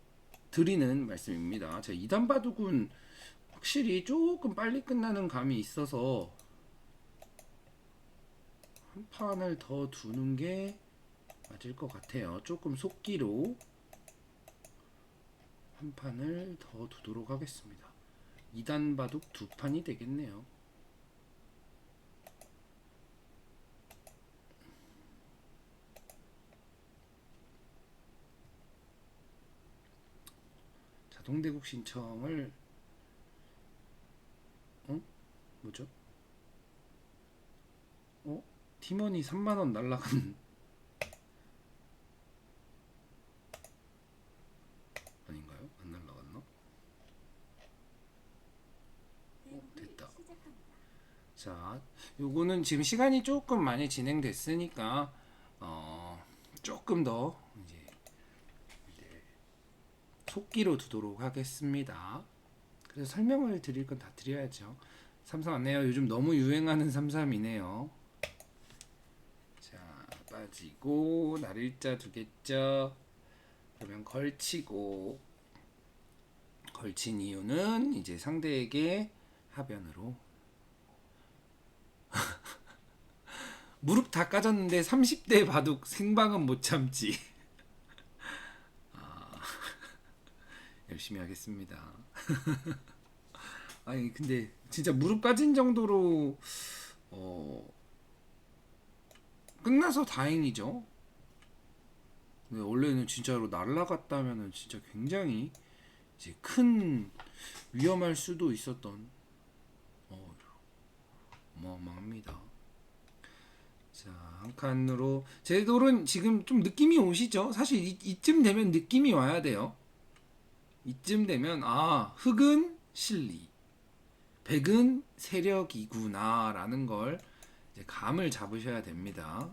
드리는 말씀입니다. 제가 2단 바둑은 확실히 조금 빨리 끝나는 감이 있어서 한 판을 더 두는 게 맞을 것 같아요. 조금 속기로 한 판을 더 두도록 하겠습니다. 2단 바둑 두 판이 되겠네요. 자동대국 신청을 뭐죠? 팀원이 3만원 날라간 아닌가요? 안 날라갔나? 됐다. 자, 요거는 지금 시간이 조금 많이 진행됐으니까 조금 더 이제 속기로 두도록 하겠습니다. 그래서 설명을 드릴 건 다 드려야죠. 삼삼 안내요. 요즘 너무 유행하는 삼삼이네요. 자, 빠지고 날일자 두겠죠. 그러면 걸치고 걸친 이유는 이제 상대에게 하변으로 무릎 다 까졌는데 30대 바둑 생방은 못 참지. 열심히 하겠습니다. 아니 근데 진짜 무릎 까진 정도로 끝나서 다행이죠. 근데 원래는 진짜로 날라갔다면은 진짜 굉장히 이제 큰 위험할 수도 있었던 어마어마합니다. 자, 한 칸으로 제 돌은 지금 좀 느낌이 오시죠? 사실 이쯤 되면 느낌이 와야 돼요. 이쯤 되면 흑은 실리, 백은 세력이구나라는 걸 이제 감을 잡으셔야 됩니다.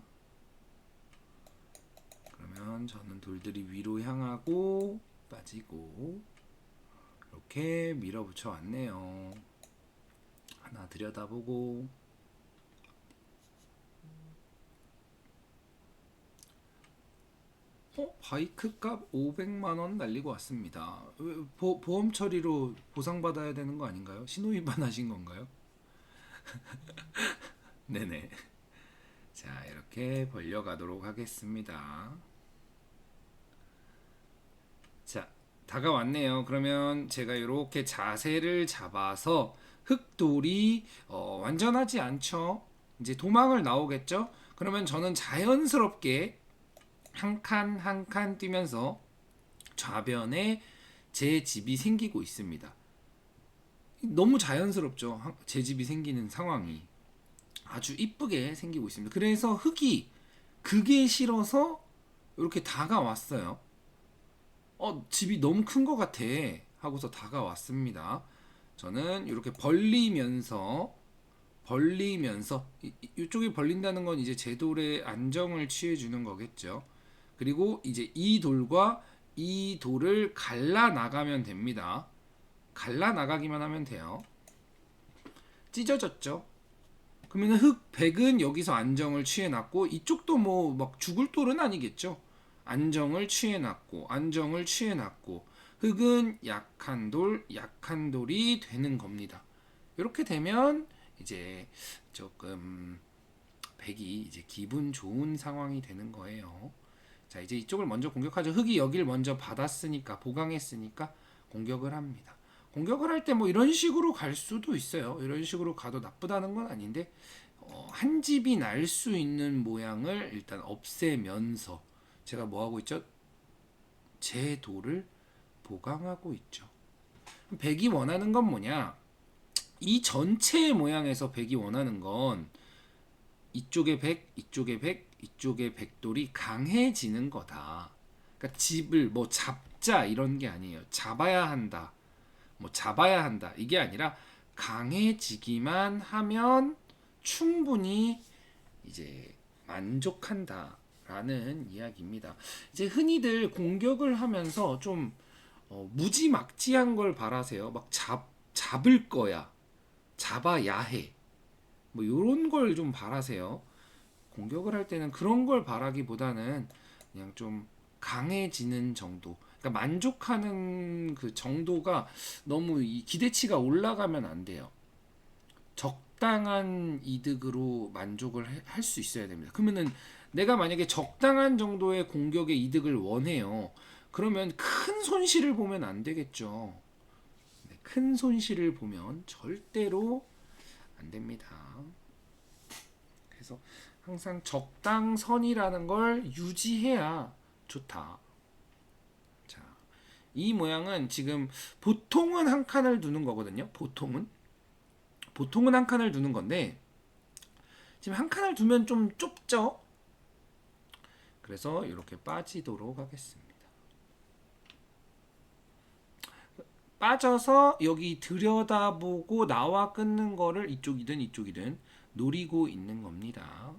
그러면 저는 돌들이 위로 향하고 빠지고 이렇게 밀어붙여 왔네요. 하나 들여다보고 바이크 값 500만원 날리고 왔습니다. 보험 처리로 보상받아야 되는 거 아닌가요? 신호위반 하신 건가요? 네네. 자, 이렇게 벌려가도록 하겠습니다. 자, 다가왔네요. 그러면 제가 이렇게 자세를 잡아서 흑돌이 완전하지 않죠. 이제 도망을 나오겠죠. 그러면 저는 자연스럽게 한 칸 한 칸 뛰면서 좌변에 제 집이 생기고 있습니다. 너무 자연스럽죠. 제 집이 생기는 상황이 아주 이쁘게 생기고 있습니다. 그래서 흑이 그게 싫어서 이렇게 다가왔어요. 집이 너무 큰 것 같아 하고서 다가왔습니다. 저는 이렇게 벌리면서 이쪽이 벌린다는 건 이제 제 돌의 안정을 취해 주는 거겠죠. 그리고 이제 이 돌과 이 돌을 갈라 나가면 됩니다. 갈라 나가기만 하면 돼요. 찢어졌죠. 그러면 흑 100은 여기서 안정을 취해 놨고 이쪽도 뭐 막 죽을 돌은 아니겠죠. 안정을 취해 놨고 흑은 약한 돌이 되는 겁니다. 이렇게 되면 이제 조금 백이 이제 기분 좋은 상황이 되는 거예요. 자, 이제 이쪽을 먼저 공격하죠. 흑이 여기를 먼저 받았으니까 보강했으니까 공격을 합니다. 공격을 할 때 뭐 이런 식으로 갈 수도 있어요. 이런 식으로 가도 나쁘다는 건 아닌데 한 집이 날 수 있는 모양을 일단 없애면서 제가 뭐 하고 있죠? 제 돌을 보강하고 있죠. 백이 원하는 건 뭐냐? 이 전체의 모양에서 백이 원하는 건 이쪽에 100, 이쪽에 100, 이쪽에 백돌이 강해지는 거다. 그러니까 집을 뭐 잡자 이런 게 아니에요. 잡아야 한다. 이게 아니라 강해지기만 하면 충분히 이제 만족한다라는 이야기입니다. 이제 흔히들 공격을 하면서 좀 무지막지한 걸 바라세요. 막 잡을 거야. 잡아야 해. 뭐 이런 걸 좀 바라세요. 공격을 할 때는 그런 걸 바라기보다는 그냥 좀 강해지는 정도. 그러니까 만족하는 그 정도가 너무 이 기대치가 올라가면 안 돼요. 적당한 이득으로 만족을 할 수 있어야 됩니다. 그러면은 내가 만약에 적당한 정도의 공격의 이득을 원해요. 그러면 큰 손실을 보면 안 되겠죠. 큰 손실을 보면 절대로 안 됩니다. 그래서 항상 적당선이라는 걸 유지해야 좋다. 자, 이 모양은 지금 보통은 한 칸을 두는 거거든요. 보통은 한 칸을 두는 건데 지금 한 칸을 두면 좀 좁죠. 그래서 이렇게 빠지도록 하겠습니다. 빠져서 여기 들여다보고 나와 끊는 거를 이쪽이든 노리고 있는 겁니다.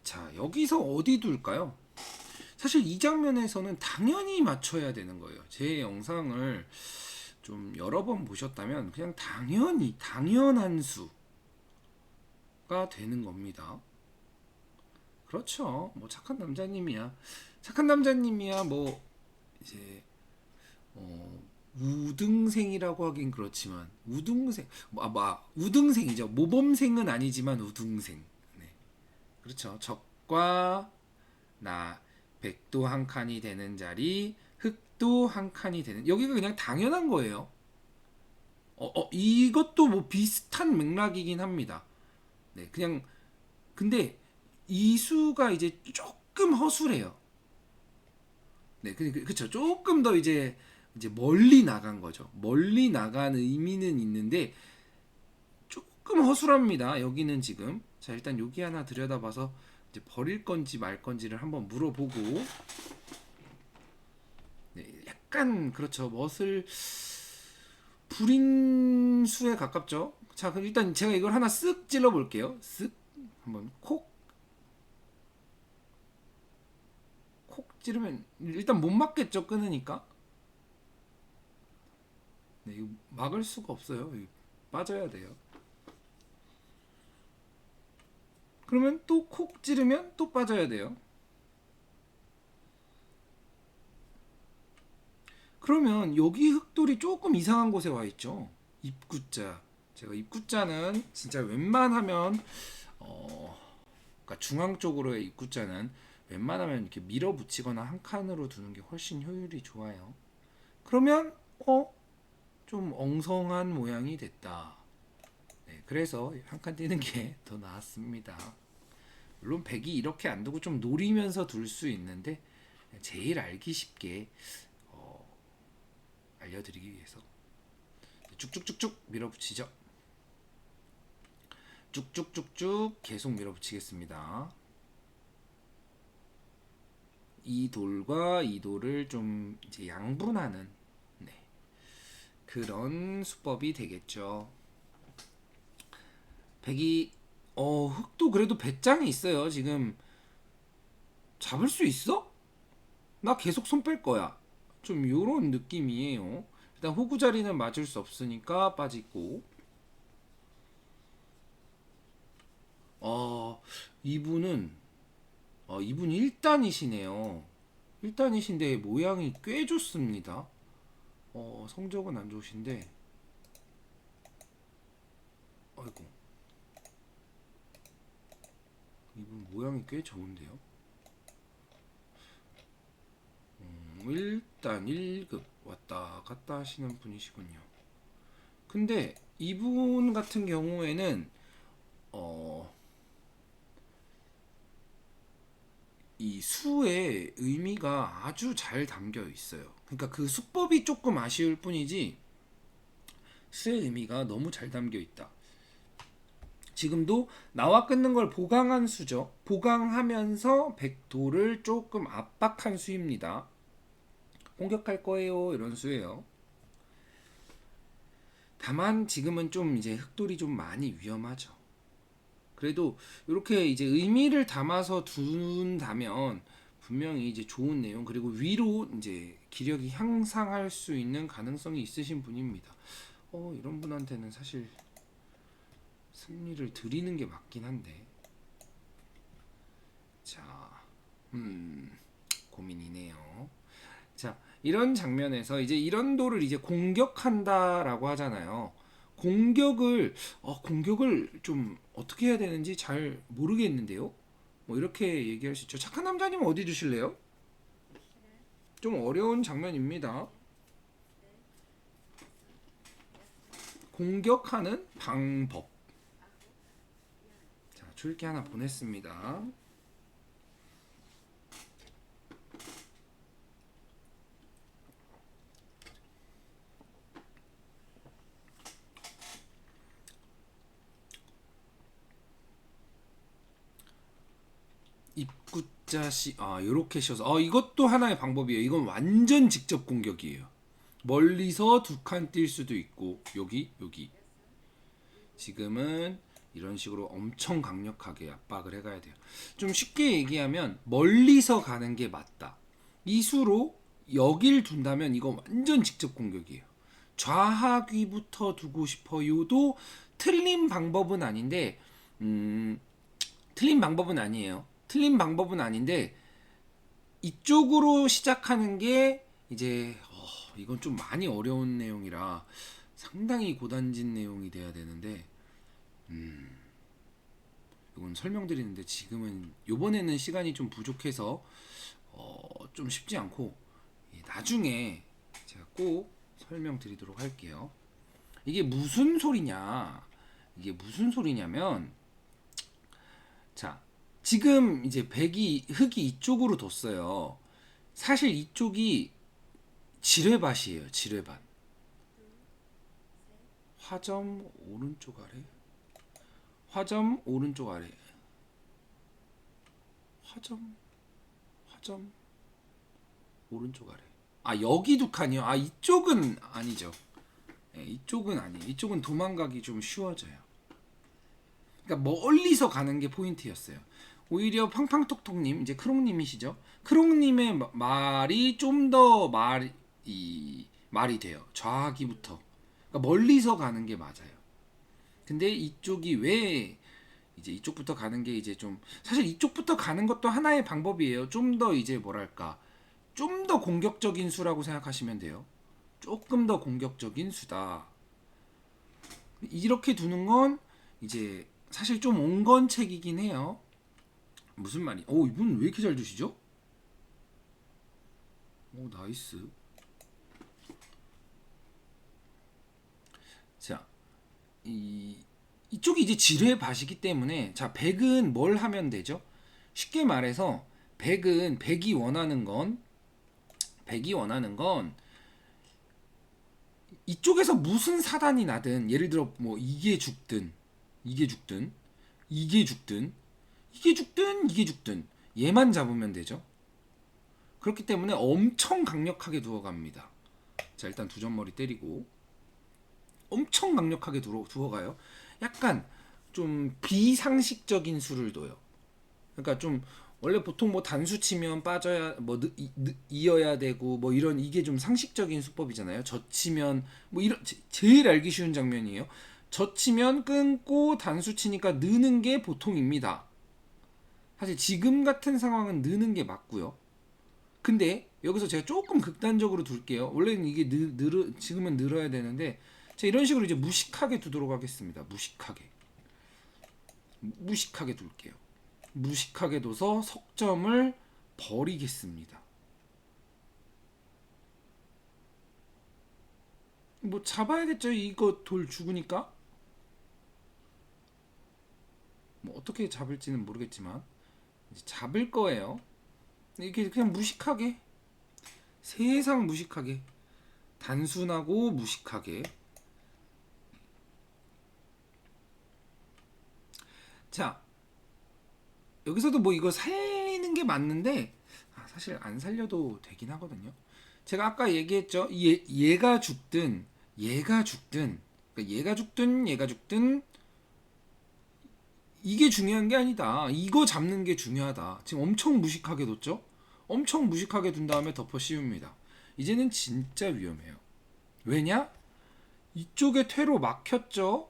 자, 여기서 어디 둘까요? 사실 이 장면에서는 당연히 맞춰야 되는 거예요. 제 영상을 좀 여러 번 보셨다면 그냥 당연한 수가 되는 겁니다. 그렇죠. 뭐 착한 남자님이야. 착한 남자님이야. 뭐 이제 우등생이라고 하긴 그렇지만 우등생 우등생이죠. 모범생은 아니지만 우등생. 네. 그렇죠. 적과 나 백도 한 칸이 되는 자리, 흙도 한 칸이 되는. 여기가 그냥 당연한 거예요. 이것도 뭐 비슷한 맥락이긴 합니다. 네, 그냥 근데 이수가 이제 조금 허술해요. 네, 그쵸. 조금 더 이제 멀리 나간 거죠. 멀리 나간 의미는 있는데 조금 허술합니다. 여기는 지금. 자, 일단 여기 하나 들여다봐서 이제 버릴 건지 말 건지를 한번 물어보고. 네, 약간 그렇죠. 멋을 부린 수에 가깝죠. 자, 그럼 일단 제가 이걸 하나 쓱 찔러 볼게요. 쓱 한번 콕 찌르면 일단 못 막겠죠. 끊으니까. 네, 이거 막을 수가 없어요. 이거 빠져야 돼요. 그러면 또 콕 찌르면 또 빠져야 돼요. 그러면 여기 흑돌이 조금 이상한 곳에 와 있죠. 입구자. 제가 입구자는 진짜 웬만하면 그러니까 중앙 쪽으로의 입구자는 웬만하면 이렇게 밀어붙이거나 한 칸으로 두는 게 훨씬 효율이 좋아요. 그러면 좀 엉성한 모양이 됐다. 네, 그래서 한 칸 띄는 게 더 나았습니다. 물론 백이 이렇게 안 두고 좀 노리면서 둘 수 있는데 제일 알기 쉽게 알려드리기 위해서 쭉쭉쭉쭉 밀어붙이죠. 쭉쭉쭉쭉 계속 밀어붙이겠습니다. 이 돌과 이 돌을 좀 이제 양분하는 그런 수법이 되겠죠. 백이 흙도 그래도 배짱이 있어요. 지금 잡을 수 있어? 나 계속 손 뺄 거야. 좀 요런 느낌이에요. 일단 호구 자리는 맞을 수 없으니까 빠지고. 이분은 이분이 1단이시네요. 1단이신데 모양이 꽤 좋습니다. 성적은 안 좋으신데 아이고 이분 모양이 꽤 좋은데요. 1단 1급 왔다 갔다 하시는 분이시군요. 근데 이분 같은 경우에는 이 수의 의미가 아주 잘 담겨 있어요. 그러니까 그 수법이 조금 아쉬울 뿐이지 수의 의미가 너무 잘 담겨 있다. 지금도 나와 끊는 걸 보강한 수죠. 보강하면서 백도를 조금 압박한 수입니다. 공격할 거예요 이런 수예요. 다만 지금은 좀 이제 흑돌이 좀 많이 위험하죠. 그래도 이렇게 이제 의미를 담아서 둔다면 분명히 이제 좋은 내용 그리고 위로 이제 기력이 향상할 수 있는 가능성이 있으신 분입니다. 이런 분한테는 사실 승리를 드리는 게 맞긴 한데 자, 고민이네요. 자, 이런 장면에서 이제 이런 돌을 이제 공격한다라고 하잖아요. 공격을 좀 어떻게 해야 되는지 잘 모르겠는데요. 뭐 이렇게 얘기할 수 있죠. 착한 남자님 어디 주실래요? 좀 어려운 장면입니다. 공격하는 방법. 자, 줄기 하나 보냈습니다. 입구자시 요렇게 씌워서 이것도 하나의 방법이에요. 이건 완전 직접 공격이에요. 멀리서 두 칸 뛸 수도 있고 여기 지금은 이런 식으로 엄청 강력하게 압박을 해가야 돼요. 좀 쉽게 얘기하면 멀리서 가는 게 맞다. 이 수로 여길 둔다면 이거 완전 직접 공격이에요. 좌하귀부터 두고 싶어요도 틀린 방법은 아닌데 틀린 방법은 아니에요. 틀린 방법은 아닌데 이쪽으로 시작하는 게 이제 이건 좀 많이 어려운 내용이라 상당히 고단진 내용이 돼야 되는데 이건 설명드리는데 지금은 요번에는 시간이 좀 부족해서 좀 쉽지 않고 나중에 제가 꼭 설명드리도록 할게요. 이게 무슨 소리냐? 이게 무슨 소리냐면 자 지금 이제 흙이 이쪽으로 뒀어요. 사실 이쪽이 지뢰밭이에요. 지뢰밭. 화점 오른쪽 아래. 화점 오른쪽 아래. 화점 오른쪽 아래. 아 여기 두 칸이요. 아 이쪽은 아니죠. 네, 이쪽은 아니에요. 이쪽은 도망가기 좀 쉬워져요. 그러니까 멀리서 가는 게 포인트였어요. 오히려 팡팡톡톡님 이제 크롱님이시죠. 크롱님의 말이 좀 더 말이 돼요. 좌기부터. 그러니까 멀리서 가는 게 맞아요. 근데 이쪽이 왜 이제 이쪽부터 가는 게 이제 좀 사실 이쪽부터 가는 것도 하나의 방법이에요. 좀 더 이제 뭐랄까 좀 더 공격적인 수라고 생각하시면 돼요. 조금 더 공격적인 수다. 이렇게 두는 건 이제 사실 좀 온건책이긴 해요. 무슨 말이? 이분 왜 이렇게 잘 두시죠? 오 나이스. 자, 이쪽이 이제 지뢰밭이기 때문에 자 백은 뭘 하면 되죠? 쉽게 말해서 백이 원하는 건 이쪽에서 무슨 사단이 나든 예를 들어 뭐 이게 죽든 얘만 잡으면 되죠. 그렇기 때문에 엄청 강력하게 두어갑니다. 자 일단 두 점머리 때리고 엄청 강력하게 두어가요. 약간 좀 비상식적인 수를 둬요. 그러니까 좀 원래 보통 뭐 단수 치면 빠져야 뭐 이어야 되고 뭐 이런 이게 좀 상식적인 수법이잖아요. 젖히면 뭐 이런 제일 알기 쉬운 장면이에요. 젖히면 끊고 단수 치니까 느는 게 보통입니다. 사실 지금 같은 상황은 느는 게 맞고요. 근데 여기서 제가 조금 극단적으로 둘게요. 원래는 이게 지금은 늘어야 되는데 자 이런 식으로 이제 무식하게 두도록 하겠습니다. 무식하게 둘게요. 무식하게 둬서 석점을 버리겠습니다. 뭐 잡아야겠죠. 이거 돌 죽으니까. 뭐 어떻게 잡을지는 모르겠지만 이제 잡을 거예요. 이렇게 그냥 무식하게 세상 무식하게 단순하고 무식하게. 자 여기서도 뭐 이거 살리는 게 맞는데 사실 안 살려도 되긴 하거든요. 제가 아까 얘기했죠. 얘가 죽든 그러니까 얘가 죽든 이게 중요한 게 아니다. 이거 잡는 게 중요하다. 지금 엄청 무식하게 뒀죠. 엄청 무식하게 둔 다음에 덮어 씌웁니다. 이제는 진짜 위험해요. 왜냐? 이쪽에 퇴로 막혔죠.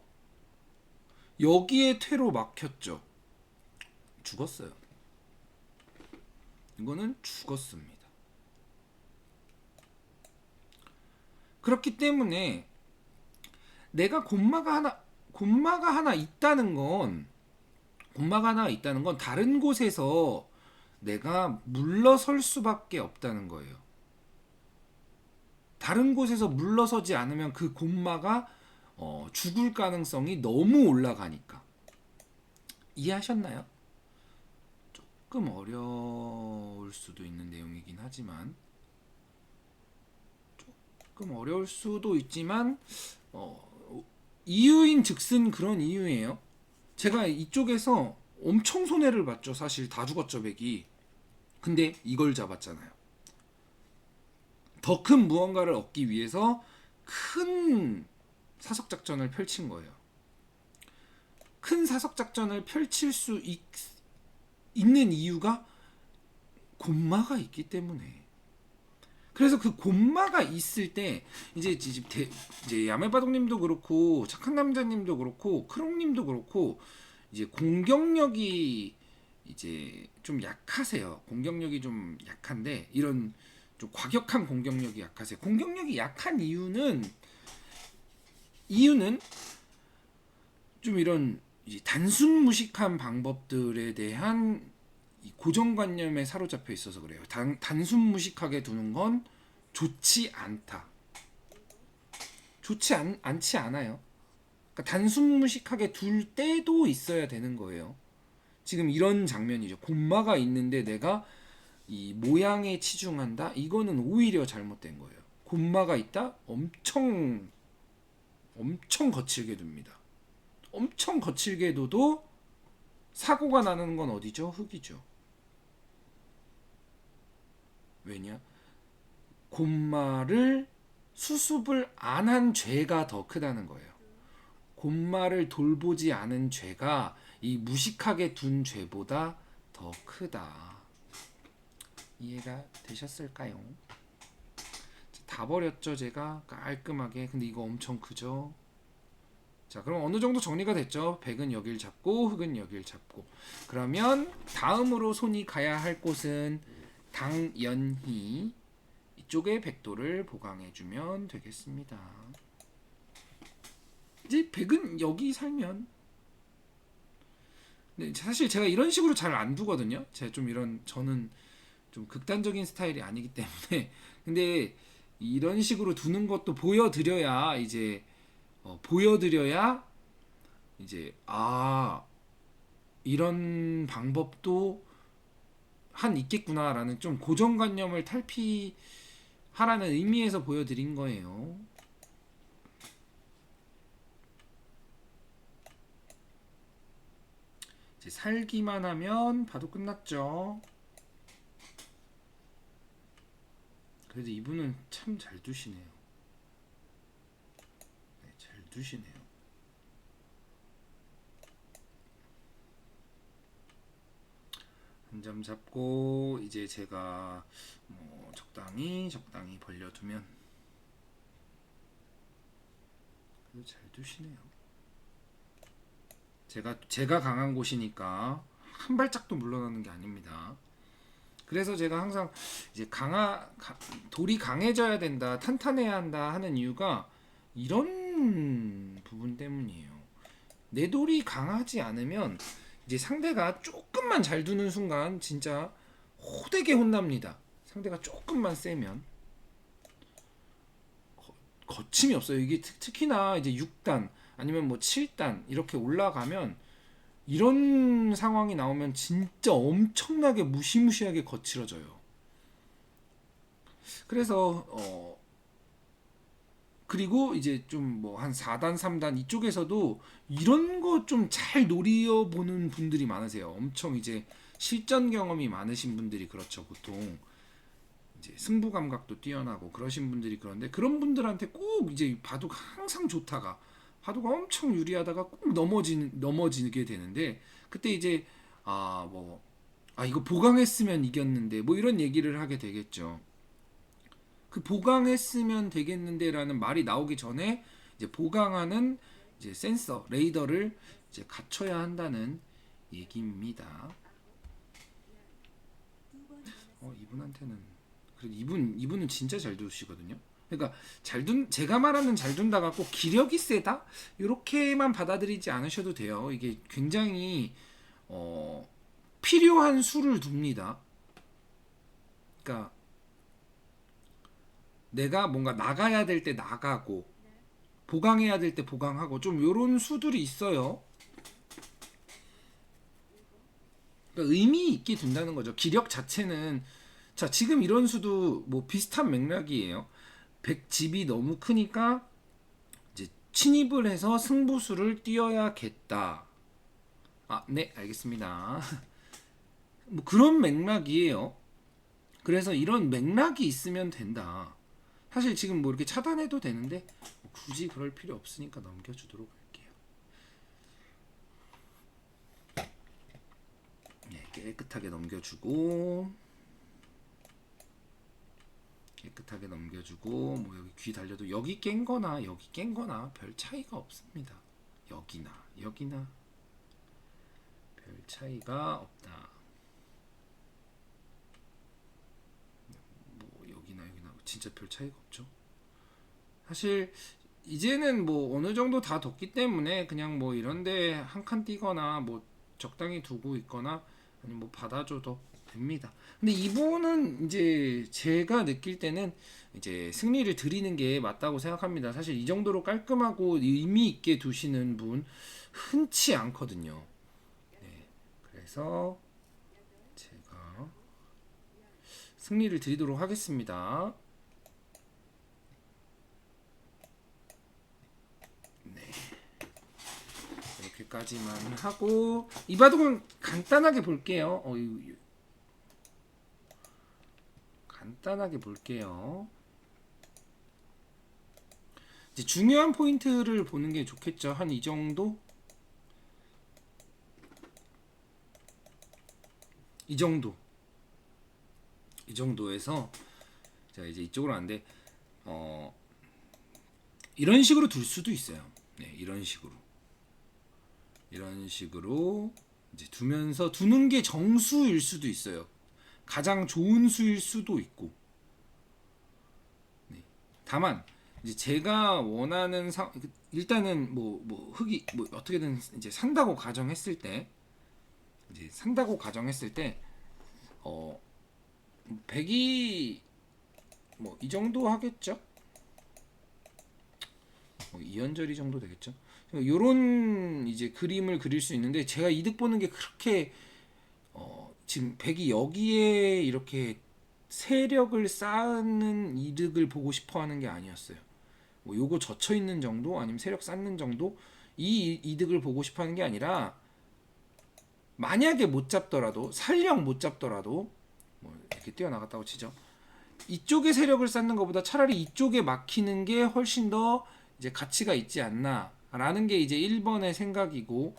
여기에 퇴로 막혔죠. 죽었어요. 이거는 죽었습니다. 그렇기 때문에 내가 곰마가 하나 있다는 건 다른 곳에서 내가 물러설 수밖에 없다는 거예요. 다른 곳에서 물러서지 않으면 그 곰마가 죽을 가능성이 너무 올라가니까. 이해하셨나요? 조금 어려울 수도 있는 내용이긴 하지만 이유인 즉슨 그런 이유예요. 제가 이쪽에서 엄청 손해를 봤죠. 사실 다 죽었죠 백이. 근데 이걸 잡았잖아요. 더 큰 무언가를 얻기 위해서 큰 사석작전을 펼친 거예요. 큰 사석작전을 펼칠 수 있는 이유가 곰마가 있기 때문에. 그래서 그 곰마가 있을 때 이제 야매바둑님도 그렇고 착한 남자님도 그렇고 크롱님도 그렇고 이제 공격력이 이제 좀 약하세요. 공격력이 좀 약한데 이런 좀 과격한 공격력이 약하세요. 공격력이 약한 이유는 좀 이런 단순 무식한 방법들에 대한 이 고정관념에 사로잡혀 있어서 그래요. 단순 무식하게 두는 건 좋지 않다. 않지 않아요. 그러니까 단순 무식하게 둘 때도 있어야 되는 거예요. 지금 이런 장면이죠. 곰마가 있는데 내가 이 모양에 치중한다? 이거는 오히려 잘못된 거예요. 곰마가 있다? 엄청 거칠게 둡니다. 엄청 거칠게 둬도 사고가 나는 건 어디죠? 흙이죠. 왜냐? 곰마를 수습을 안 한 죄가 더 크다는 거예요. 곰마를 돌보지 않은 죄가 이 무식하게 둔 죄보다 더 크다. 이해가 되셨을까요? 다 버렸죠, 제가 깔끔하게. 근데 이거 엄청 크죠. 자, 그럼 어느 정도 정리가 됐죠? 백은 여길 잡고 흙은 여길 잡고. 그러면 다음으로 손이 가야 할 곳은 당연히 이쪽에 백도를 보강해주면 되겠습니다. 이제 백은 여기 살면. 네, 사실 제가 이런 식으로 잘 안 두거든요. 제가 저는 좀 극단적인 스타일이 아니기 때문에. 근데 이런 식으로 두는 것도 보여드려야 이제 이런 방법도 있겠구나라는 좀 고정관념을 탈피하라는 의미에서 보여드린 거예요. 이제 살기만 하면 봐도 끝났죠. 그래도 이분은 참 잘 두시네요. 네, 잘 두시네요. 한 점 잡고 이제 제가 뭐 적당히 벌려두면 그래도 잘 두시네요. 제가 강한 곳이니까 한 발짝도 물러나는 게 아닙니다. 그래서 제가 항상 이제 돌이 강해져야 된다, 탄탄해야 한다 하는 이유가 이런 부분 때문이에요. 내 돌이 강하지 않으면 이제 상대가 조금만 잘 두는 순간 진짜 호되게 혼납니다. 상대가 조금만 세면 거침이 없어요. 이게 특히나 이제 6단 아니면 뭐 7단 이렇게 올라가면 이런 상황이 나오면 진짜 엄청나게 무시무시하게 거칠어져요. 그래서 그리고 이제 좀 뭐 한 4단, 3단 이쪽에서도 이런 거 좀 잘 노려보는 분들이 많으세요. 엄청 이제 실전 경험이 많으신 분들이 그렇죠. 보통 이제 승부 감각도 뛰어나고 그러신 분들이 그런데 그런 분들한테 꼭 이제 바둑 항상 좋다가 바둑가 엄청 유리하다가 꼭 넘어지게 되는데 그때 이제 이거 보강했으면 이겼는데 뭐 이런 얘기를 하게 되겠죠. 그 보강했으면 되겠는데라는 말이 나오기 전에 이제 보강하는 이제 센서, 레이더를 이제 갖춰야 한다는 얘기입니다. 이분한테는 그래도 이분은 진짜 잘 두시거든요. 그러니까 제가 말하는 잘 둔다가 꼭 기력이 세다 이렇게만 받아들이지 않으셔도 돼요. 이게 굉장히 필요한 수를 둡니다. 그러니까 내가 뭔가 나가야 될 때 나가고 보강해야 될 때 보강하고 좀 요런 수들이 있어요. 그러니까 의미 있게 둔다는 거죠. 기력 자체는 자 지금 이런 수도 뭐 비슷한 맥락이에요. 100집이 너무 크니까 이제 침입을 해서 승부수를 띄어야겠다. 네, 알겠습니다. 뭐 그런 맥락이에요. 그래서 이런 맥락이 있으면 된다. 사실 지금 뭐 이렇게 차단해도 되는데 굳이 그럴 필요 없으니까 넘겨주도록 할게요. 네, 깨끗하게 넘겨주고 뭐 여기 귀 달려도 여기 깬거나 별 차이가 없습니다. 여기나 별 차이가 없다. 진짜 별 차이가 없죠. 사실 이제는 뭐 어느 정도 다 뒀기 때문에 그냥 뭐 이런데 한 칸 띄거나 뭐 적당히 두고 있거나 아니면 뭐 받아줘도 됩니다. 근데 이분은 이제 제가 느낄 때는 이제 승리를 드리는 게 맞다고 생각합니다. 사실 이 정도로 깔끔하고 의미 있게 두시는 분 흔치 않거든요. 네, 그래서 제가 승리를 드리도록 하겠습니다. 이렇게까지만 하고 이 바둑은 간단하게 볼게요. 간단하게 볼게요. 이제 중요한 포인트를 보는 게 좋겠죠. 한 이 정도? 이 정도. 이 정도에서 제가 이제 이쪽으로 왔는데 이런 식으로 둘 수도 있어요. 네, 이런 식으로 이제 두면서 두는 게 정수일 수도 있어요. 가장 좋은 수일 수도 있고. 네. 다만 이제 제가 원하는 일단은 뭐 흙이 뭐 어떻게든 이제 산다고 가정했을 때 어 100이 뭐 이 정도 하겠죠? 뭐 이연절이 정도 되겠죠? 요런 이제 그림을 그릴 수 있는데 제가 이득 보는 게 그렇게 지금 100이 여기에 이렇게 세력을 쌓는 이득을 보고 싶어 하는 게 아니었어요. 뭐 요거 젖혀 있는 정도 아니면 세력 쌓는 정도 이 이득을 보고 싶어 하는 게 아니라 만약에 못 잡더라도 설령 못 잡더라도 뭐 이렇게 뛰어나갔다고 치죠. 이쪽에 세력을 쌓는 것보다 차라리 이쪽에 막히는 게 훨씬 더 이제 가치가 있지 않나라는 게 이제 1번의 생각이고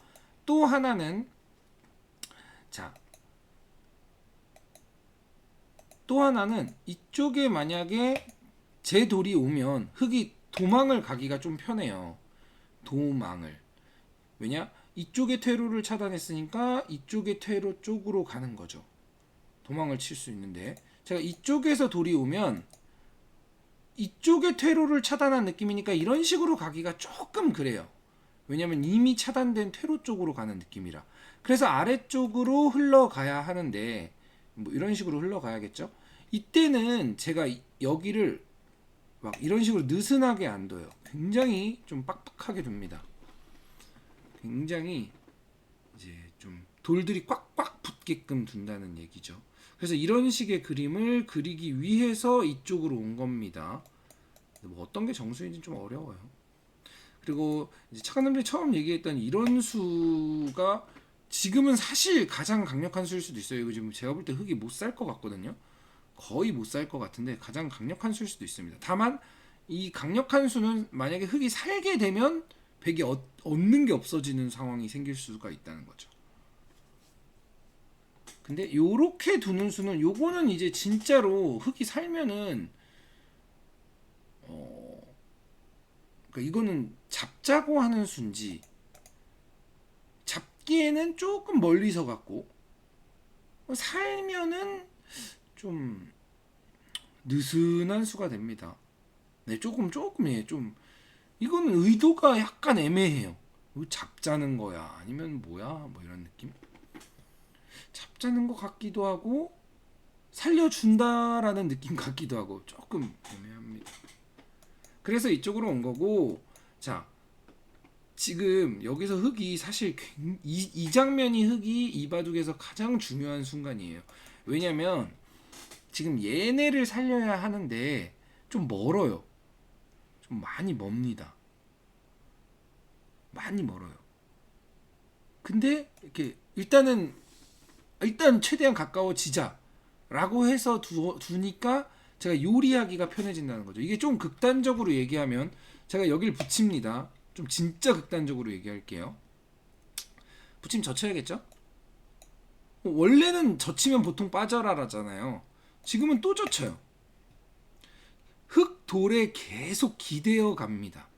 또 하나는 자, 또 하나는 이쪽에 만약에 제 돌이 오면 흙이 도망을 가기가 좀 편해요. 도망을. 왜냐? 이쪽의 퇴로를 차단했으니까 이쪽의 퇴로 쪽으로 가는 거죠. 도망을 칠 수 있는데 제가 이쪽에서 돌이 오면 이쪽의 퇴로를 차단한 느낌이니까 이런 식으로 가기가 조금 그래요. 왜냐면 이미 차단된 퇴로 쪽으로 가는 느낌이라. 그래서 아래쪽으로 흘러가야 하는데 뭐 이런 식으로 흘러가야겠죠. 이때는 제가 여기를 막 이런 식으로 느슨하게 안 둬요. 굉장히 좀 빡빡하게 둡니다. 굉장히 이제 좀 돌들이 꽉꽉 붙게끔 둔다는 얘기죠. 그래서 이런 식의 그림을 그리기 위해서 이쪽으로 온 겁니다. 뭐 어떤 게 정수인지 좀 어려워요. 그리고 이제 착한 남들이 처음 얘기했던 이런 수가 지금은 사실 가장 강력한 수일 수도 있어요. 이거 지금 제가 볼 때 흙이 못 살 것 같거든요. 거의 못 살 것 같은데 가장 강력한 수일 수도 있습니다. 다만 이 강력한 수는 만약에 흙이 살게 되면 백이 얻는 게 없어지는 상황이 생길 수가 있다는 거죠. 근데 요렇게 두는 수는 요거는 이제 진짜로 흙이 살면은 그러니까 이거는 잡자고 하는 수인지 잡기에는 조금 멀리서 갖고 살면은 좀 느슨한 수가 됩니다. 네, 조금 예, 좀 이거는 의도가 약간 애매해요. 잡자는 거야 아니면 뭐야 뭐 이런 느낌. 잡자는 것 같기도 하고 살려준다라는 느낌 같기도 하고 조금 애매합니다. 그래서 이쪽으로 온 거고 자 지금 여기서 흙이 사실 이 장면이 흙이 이 바둑에서 가장 중요한 순간이에요. 왜냐면 지금 얘네를 살려야 하는데 좀 멀어요. 좀 많이 멉니다. 많이 멀어요. 근데 이렇게 일단 최대한 가까워지자라고 해서 두니까 제가 요리하기가 편해진다는 거죠. 이게 좀 극단적으로 얘기하면 제가 여길 붙입니다. 좀 진짜 극단적으로 얘기할게요. 붙이면 젖혀야겠죠? 원래는 젖히면 보통 빠져라라잖아요. 지금은 또 젖혀요. 흙 돌에 계속 기대어 갑니다.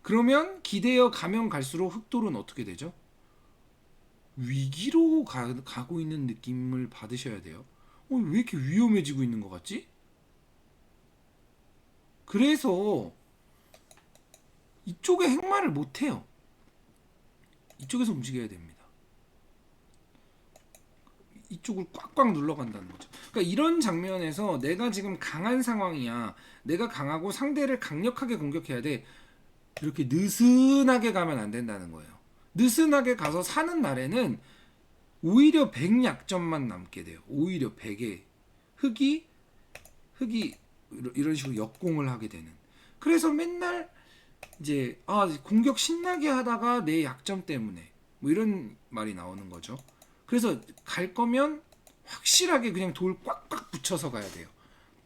그러면 기대어 가면 갈수록 흙돌은 어떻게 되죠? 위기로 가고 있는 느낌을 받으셔야 돼요. 왜 이렇게 위험해지고 있는 것 같지? 그래서 이쪽에 행마를 못해요. 이쪽에서 움직여야 됩니다. 이쪽을 꽉꽉 눌러간다는 거죠. 그러니까 이런 장면에서 내가 지금 강한 상황이야. 내가 강하고 상대를 강력하게 공격해야 돼. 이렇게 느슨하게 가면 안 된다는 거예요. 느슨하게 가서 사는 날에는 오히려 100 약점만 남게 돼요. 오히려 100에 흑이 이런 식으로 역공을 하게 되는. 그래서 맨날 이제 공격 신나게 하다가 내 약점 때문에 뭐 이런 말이 나오는 거죠. 그래서 갈 거면 확실하게 그냥 돌 꽉꽉 붙여서 가야 돼요.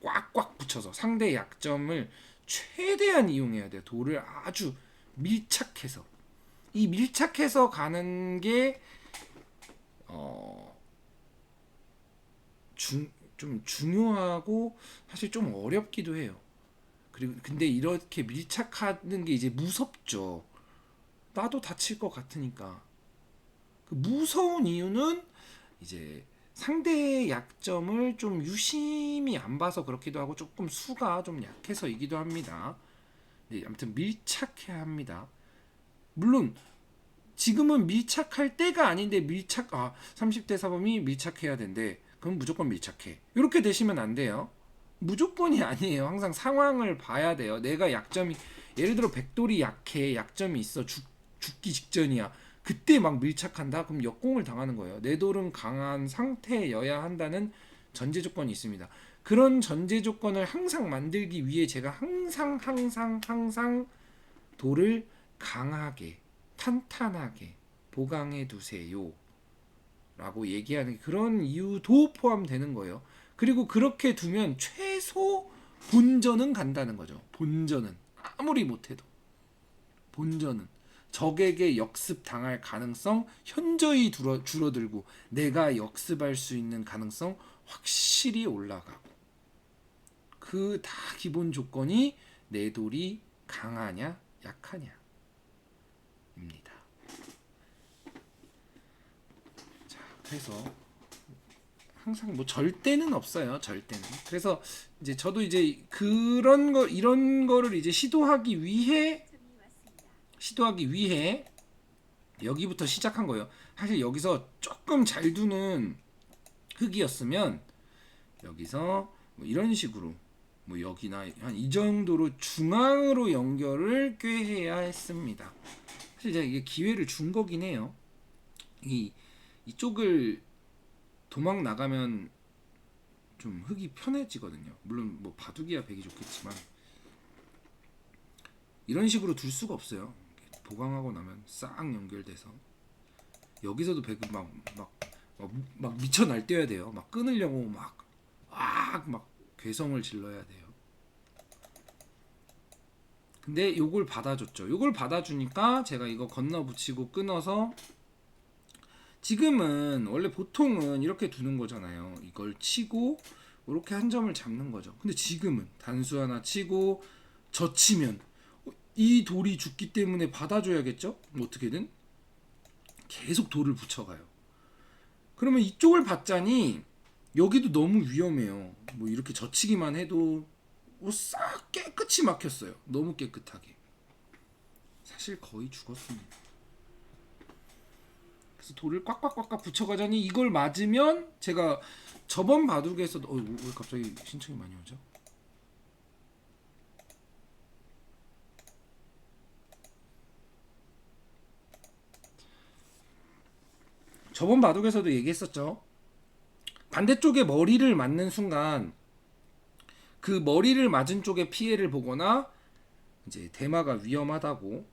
꽉꽉 붙여서 상대 약점을 최대한 이용해야 돼요. 돌을 아주 밀착해서. 이 밀착해서 가는 게 좀 중요하고 사실 좀 어렵기도 해요. 그리고 근데 이렇게 밀착하는 게 이제 무섭죠. 나도 다칠 것 같으니까. 그 무서운 이유는 이제 상대의 약점을 좀 유심히 안 봐서 그렇기도 하고 조금 수가 좀 약해서이기도 합니다. 네, 아무튼 밀착해야 합니다. 물론 지금은 밀착할 때가 아닌데 30대 사범이 밀착해야 된대. 그럼 무조건 밀착해. 이렇게 되시면 안 돼요. 무조건이 아니에요. 항상 상황을 봐야 돼요. 내가 약점이 예를 들어 백돌이 약해. 약점이 있어. 죽기 직전이야. 그때 막 밀착한다? 그럼 역공을 당하는 거예요. 내 돌은 강한 상태여야 한다는 전제 조건이 있습니다. 그런 전제 조건을 항상 만들기 위해 제가 항상 돌을 강하게 탄탄하게 보강해 두세요 라고 얘기하는 그런 이유도 포함되는 거예요. 그리고 그렇게 두면 최소 본전은 간다는 거죠. 본전은 아무리 못해도 본전은 적에게 역습 당할 가능성 현저히 줄어들고 내가 역습할 수 있는 가능성 확실히 올라가고 그 다 기본 조건이 내 돌이 강하냐 약하냐 입니다. 자, 그래서 항상 뭐 절대는 없어요. 절대는. 그래서 이제 저도 이제 그런 거 이런 거를 이제 시도하기 위해 여기부터 시작한 거예요. 사실 여기서 조금 잘 두는 흙이었으면 여기서 뭐 이런 식으로 뭐 여기나 한 이 정도로 중앙으로 연결을 꾀해야 했습니다. 사실 제가 이게 기회를 준 거긴 해요. 이쪽을 도망 나가면 좀 흙이 편해지거든요. 물론 뭐 바둑이야 백이 좋겠지만 이런 식으로 둘 수가 없어요. 보강하고 나면 싹 연결돼서 여기서도 백은 막 미쳐 날뛰어야 돼요. 막 끊으려고 막 괴성을 질러야 돼요. 근데 요걸 받아줬죠. 요걸 받아주니까 제가 이거 건너 붙이고 끊어서 지금은 원래 보통은 이렇게 두는 거잖아요. 이걸 치고 이렇게 한 점을 잡는 거죠. 근데 지금은 단수 하나 치고 젖히면 이 돌이 죽기 때문에 받아줘야겠죠? 뭐 어떻게든 계속 돌을 붙여가요. 그러면 이쪽을 받자니 여기도 너무 위험해요. 뭐 이렇게 젖히기만 해도 싹 깨끗이 막혔어요. 너무 깨끗하게. 사실 거의 죽었습니다. 그래서 돌을 꽉꽉꽉꽉 붙여가자니 이걸 맞으면 제가 저번 바둑에서도 왜 갑자기 신청이 많이 오죠? 저번 바둑에서도 얘기했었죠. 반대쪽에 머리를 맞는 순간 그 머리를 맞은 쪽의 피해를 보거나 이제 대마가 위험하다고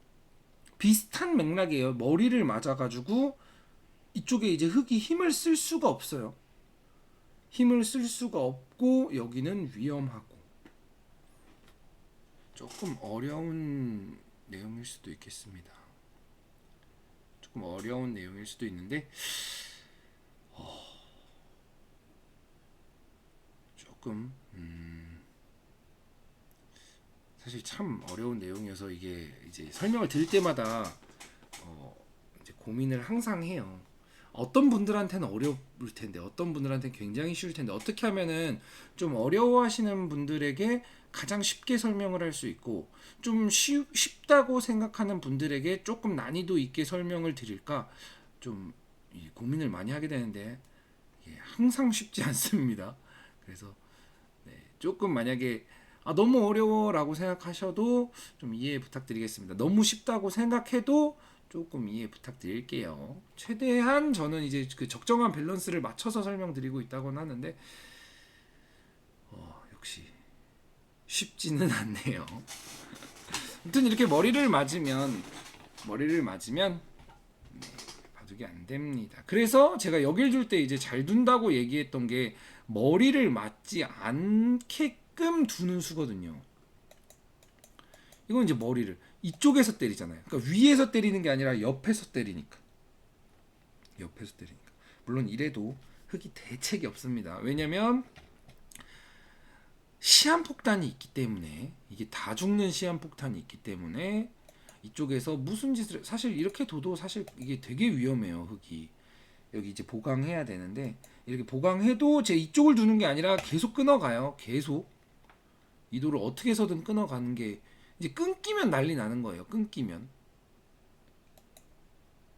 비슷한 맥락이에요. 머리를 맞아가지고 이쪽에 이제 흙이 힘을 쓸 수가 없어요. 힘을 쓸 수가 없고 여기는 위험하고 조금 어려운 내용일 수도 있겠습니다. 조금 어려운 내용일 수도 있는데 조금 사실 참 어려운 내용이어서 이게 이제 설명을 드릴 때마다 이제 고민을 항상 해요. 어떤 분들한테는 어려울 텐데 어떤 분들한테는 굉장히 쉬울 텐데 어떻게 하면은 좀 어려워하시는 분들에게 가장 쉽게 설명을 할 수 있고 좀 쉽다고 생각하는 분들에게 조금 난이도 있게 설명을 드릴까 좀 고민을 많이 하게 되는데 항상 쉽지 않습니다. 그래서 조금 만약에 너무 어려워라고 생각하셔도 좀 이해 부탁드리겠습니다. 너무 쉽다고 생각해도 조금 이해 부탁드릴게요. 최대한 저는 이제 그 적정한 밸런스를 맞춰서 설명드리고 있다고는 하는데 역시 쉽지는 않네요. 아무튼 이렇게 머리를 맞으면 바둑이 안 됩니다. 그래서 제가 여길 줄 때 이제 잘 둔다고 얘기했던 게 머리를 맞지 않게끔 두는 수거든요. 이건 이제 머리를 이쪽에서 때리잖아요. 그러니까 위에서 때리는 게 아니라 옆에서 때리니까. 물론 이래도 흙이 대책이 없습니다. 왜냐면 시한폭탄이 있기 때문에 이게 다 죽는 시한폭탄이 있기 때문에 이쪽에서 무슨 짓을 사실 이렇게 둬도 사실 이게 되게 위험해요. 흙이 여기 이제 보강해야 되는데 이렇게 보강해도 제 이쪽을 두는 게 아니라 계속 끊어가요. 계속 이도를 어떻게 해서든 끊어가는 게 이제 끊기면 난리 나는 거예요. 끊기면.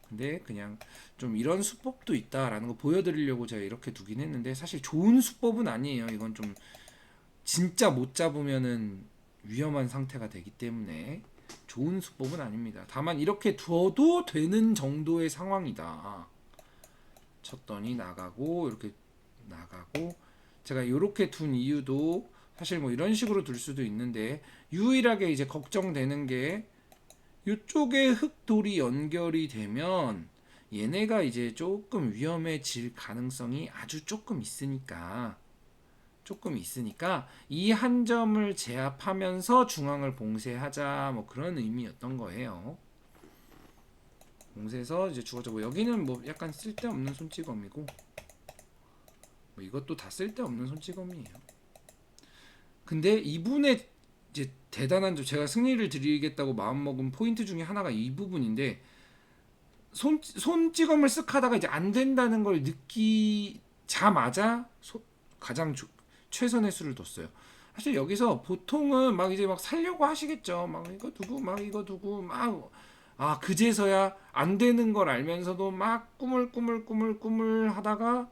근데 그냥 좀 이런 수법도 있다라는 거 보여드리려고 제가 이렇게 두긴 했는데 사실 좋은 수법은 아니에요. 이건 좀 진짜 못 잡으면은 위험한 상태가 되기 때문에 좋은 수법은 아닙니다. 다만 이렇게 두어도 되는 정도의 상황이다. 쳤더니 나가고 이렇게 나가고 제가 이렇게 둔 이유도 사실 뭐 이런 식으로 둘 수도 있는데 유일하게 이제 걱정되는 게 이쪽에 흙돌이 연결이 되면 얘네가 이제 조금 위험해질 가능성이 아주 조금 있으니까 이 한 점을 제압하면서 중앙을 봉쇄하자 뭐 그런 의미였던 거예요. 봉쇄해서 이제 죽었죠. 뭐 여기는 뭐 약간 쓸데없는 손찌검이고 뭐 이것도 다 쓸데없는 손찌검이에요. 근데 이분의 이제 대단한 점 제가 승리를 드리겠다고 마음먹은 포인트 중에 하나가 이 부분인데 손찌검을 쓱 하다가 이제 안 된다는 걸 느끼자마자 가장 최선의 수를 뒀어요. 사실 여기서 보통은 막 이제 막 살려고 하시겠죠. 막 이거 두고 그제서야 안 되는 걸 알면서도 막 꾸물 하다가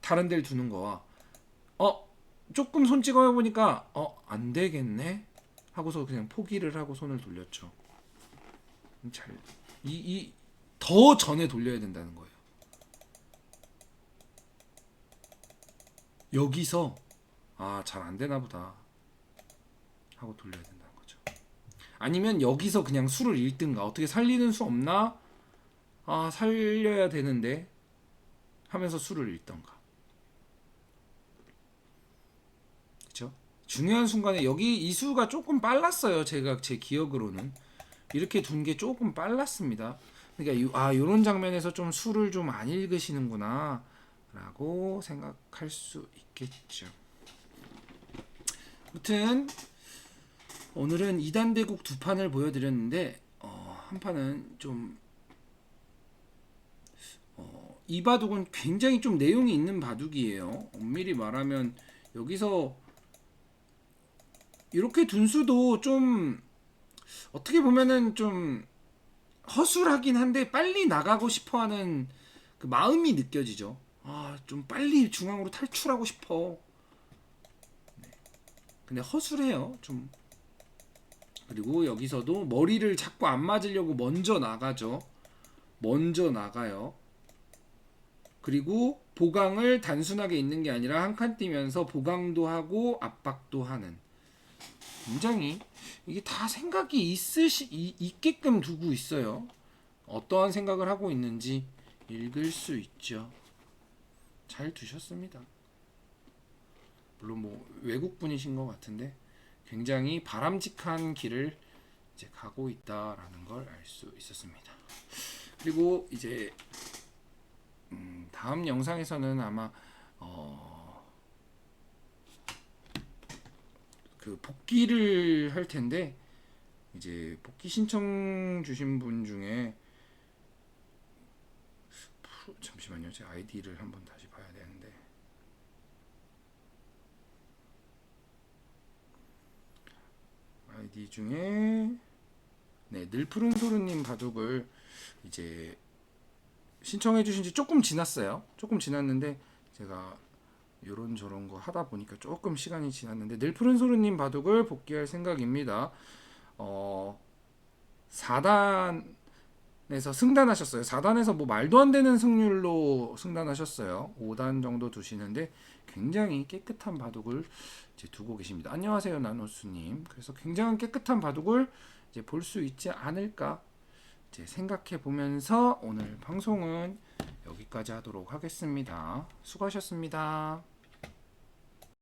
다른 데를 두는 거와 조금 손 찍어 보니까 안 되겠네 하고서 그냥 포기를 하고 손을 돌렸죠. 더 전에 돌려야 된다는 거예요. 여기서 잘 안 되나 보다 하고 돌려야 된다는 거죠. 아니면 여기서 그냥 수를 읽든가 어떻게 살리는 수 없나? 살려야 되는데 하면서 수를 읽던가. 그렇죠? 중요한 순간에 여기 이 수가 조금 빨랐어요. 제가 제 기억으로는 이렇게 둔 게 조금 빨랐습니다. 그러니까 이런 장면에서 좀 수를 좀 안 읽으시는구나 라고 생각할 수 있겠죠. 아무튼 오늘은 2단 대국 두 판을 보여드렸는데 한 판은 좀 이 바둑은 굉장히 좀 내용이 있는 바둑이에요. 엄밀히 말하면 여기서 이렇게 둔 수도 좀 어떻게 보면은 좀 허술하긴 한데 빨리 나가고 싶어하는 그 마음이 느껴지죠. 좀 빨리 중앙으로 탈출하고 싶어. 근데 허술해요. 좀. 그리고 여기서도 머리를 자꾸 안 맞으려고 먼저 나가죠. 먼저 나가요. 그리고 보강을 단순하게 있는 게 아니라 한 칸 뛰면서 보강도 하고 압박도 하는. 굉장히 이게 다 생각이 있게끔 두고 있어요. 어떠한 생각을 하고 있는지 읽을 수 있죠. 잘 두셨습니다. 물론 뭐 외국 분이신 것 같은데 굉장히 바람직한 길을 이제 가고 있다라는 걸 알 수 있었습니다. 그리고 이제 다음 영상에서는 아마 그 복귀를 할 텐데 이제 복귀 신청 주신 분 중에 잠시만요. 제 아이디를 한번 다시 봐야 되는데. 아이디 중에 네, 늘푸른 소르님 바둑을 이제 신청해 주신 지 조금 지났어요. 조금 지났는데 제가 요런 저런 거 하다 보니까 조금 시간이 지났는데 늘푸른 소르님 바둑을 복귀할 생각입니다. 4단에서 승단하셨어요. 4단에서 뭐 말도 안 되는 승률로 승단하셨어요. 5단 정도 두시는데 굉장히 깨끗한 바둑을 이제 두고 계십니다. 안녕하세요, 나노수님. 그래서 굉장히 깨끗한 바둑을 이제 볼 수 있지 않을까 이제 생각해 보면서 오늘 방송은 여기까지 하도록 하겠습니다. 수고하셨습니다.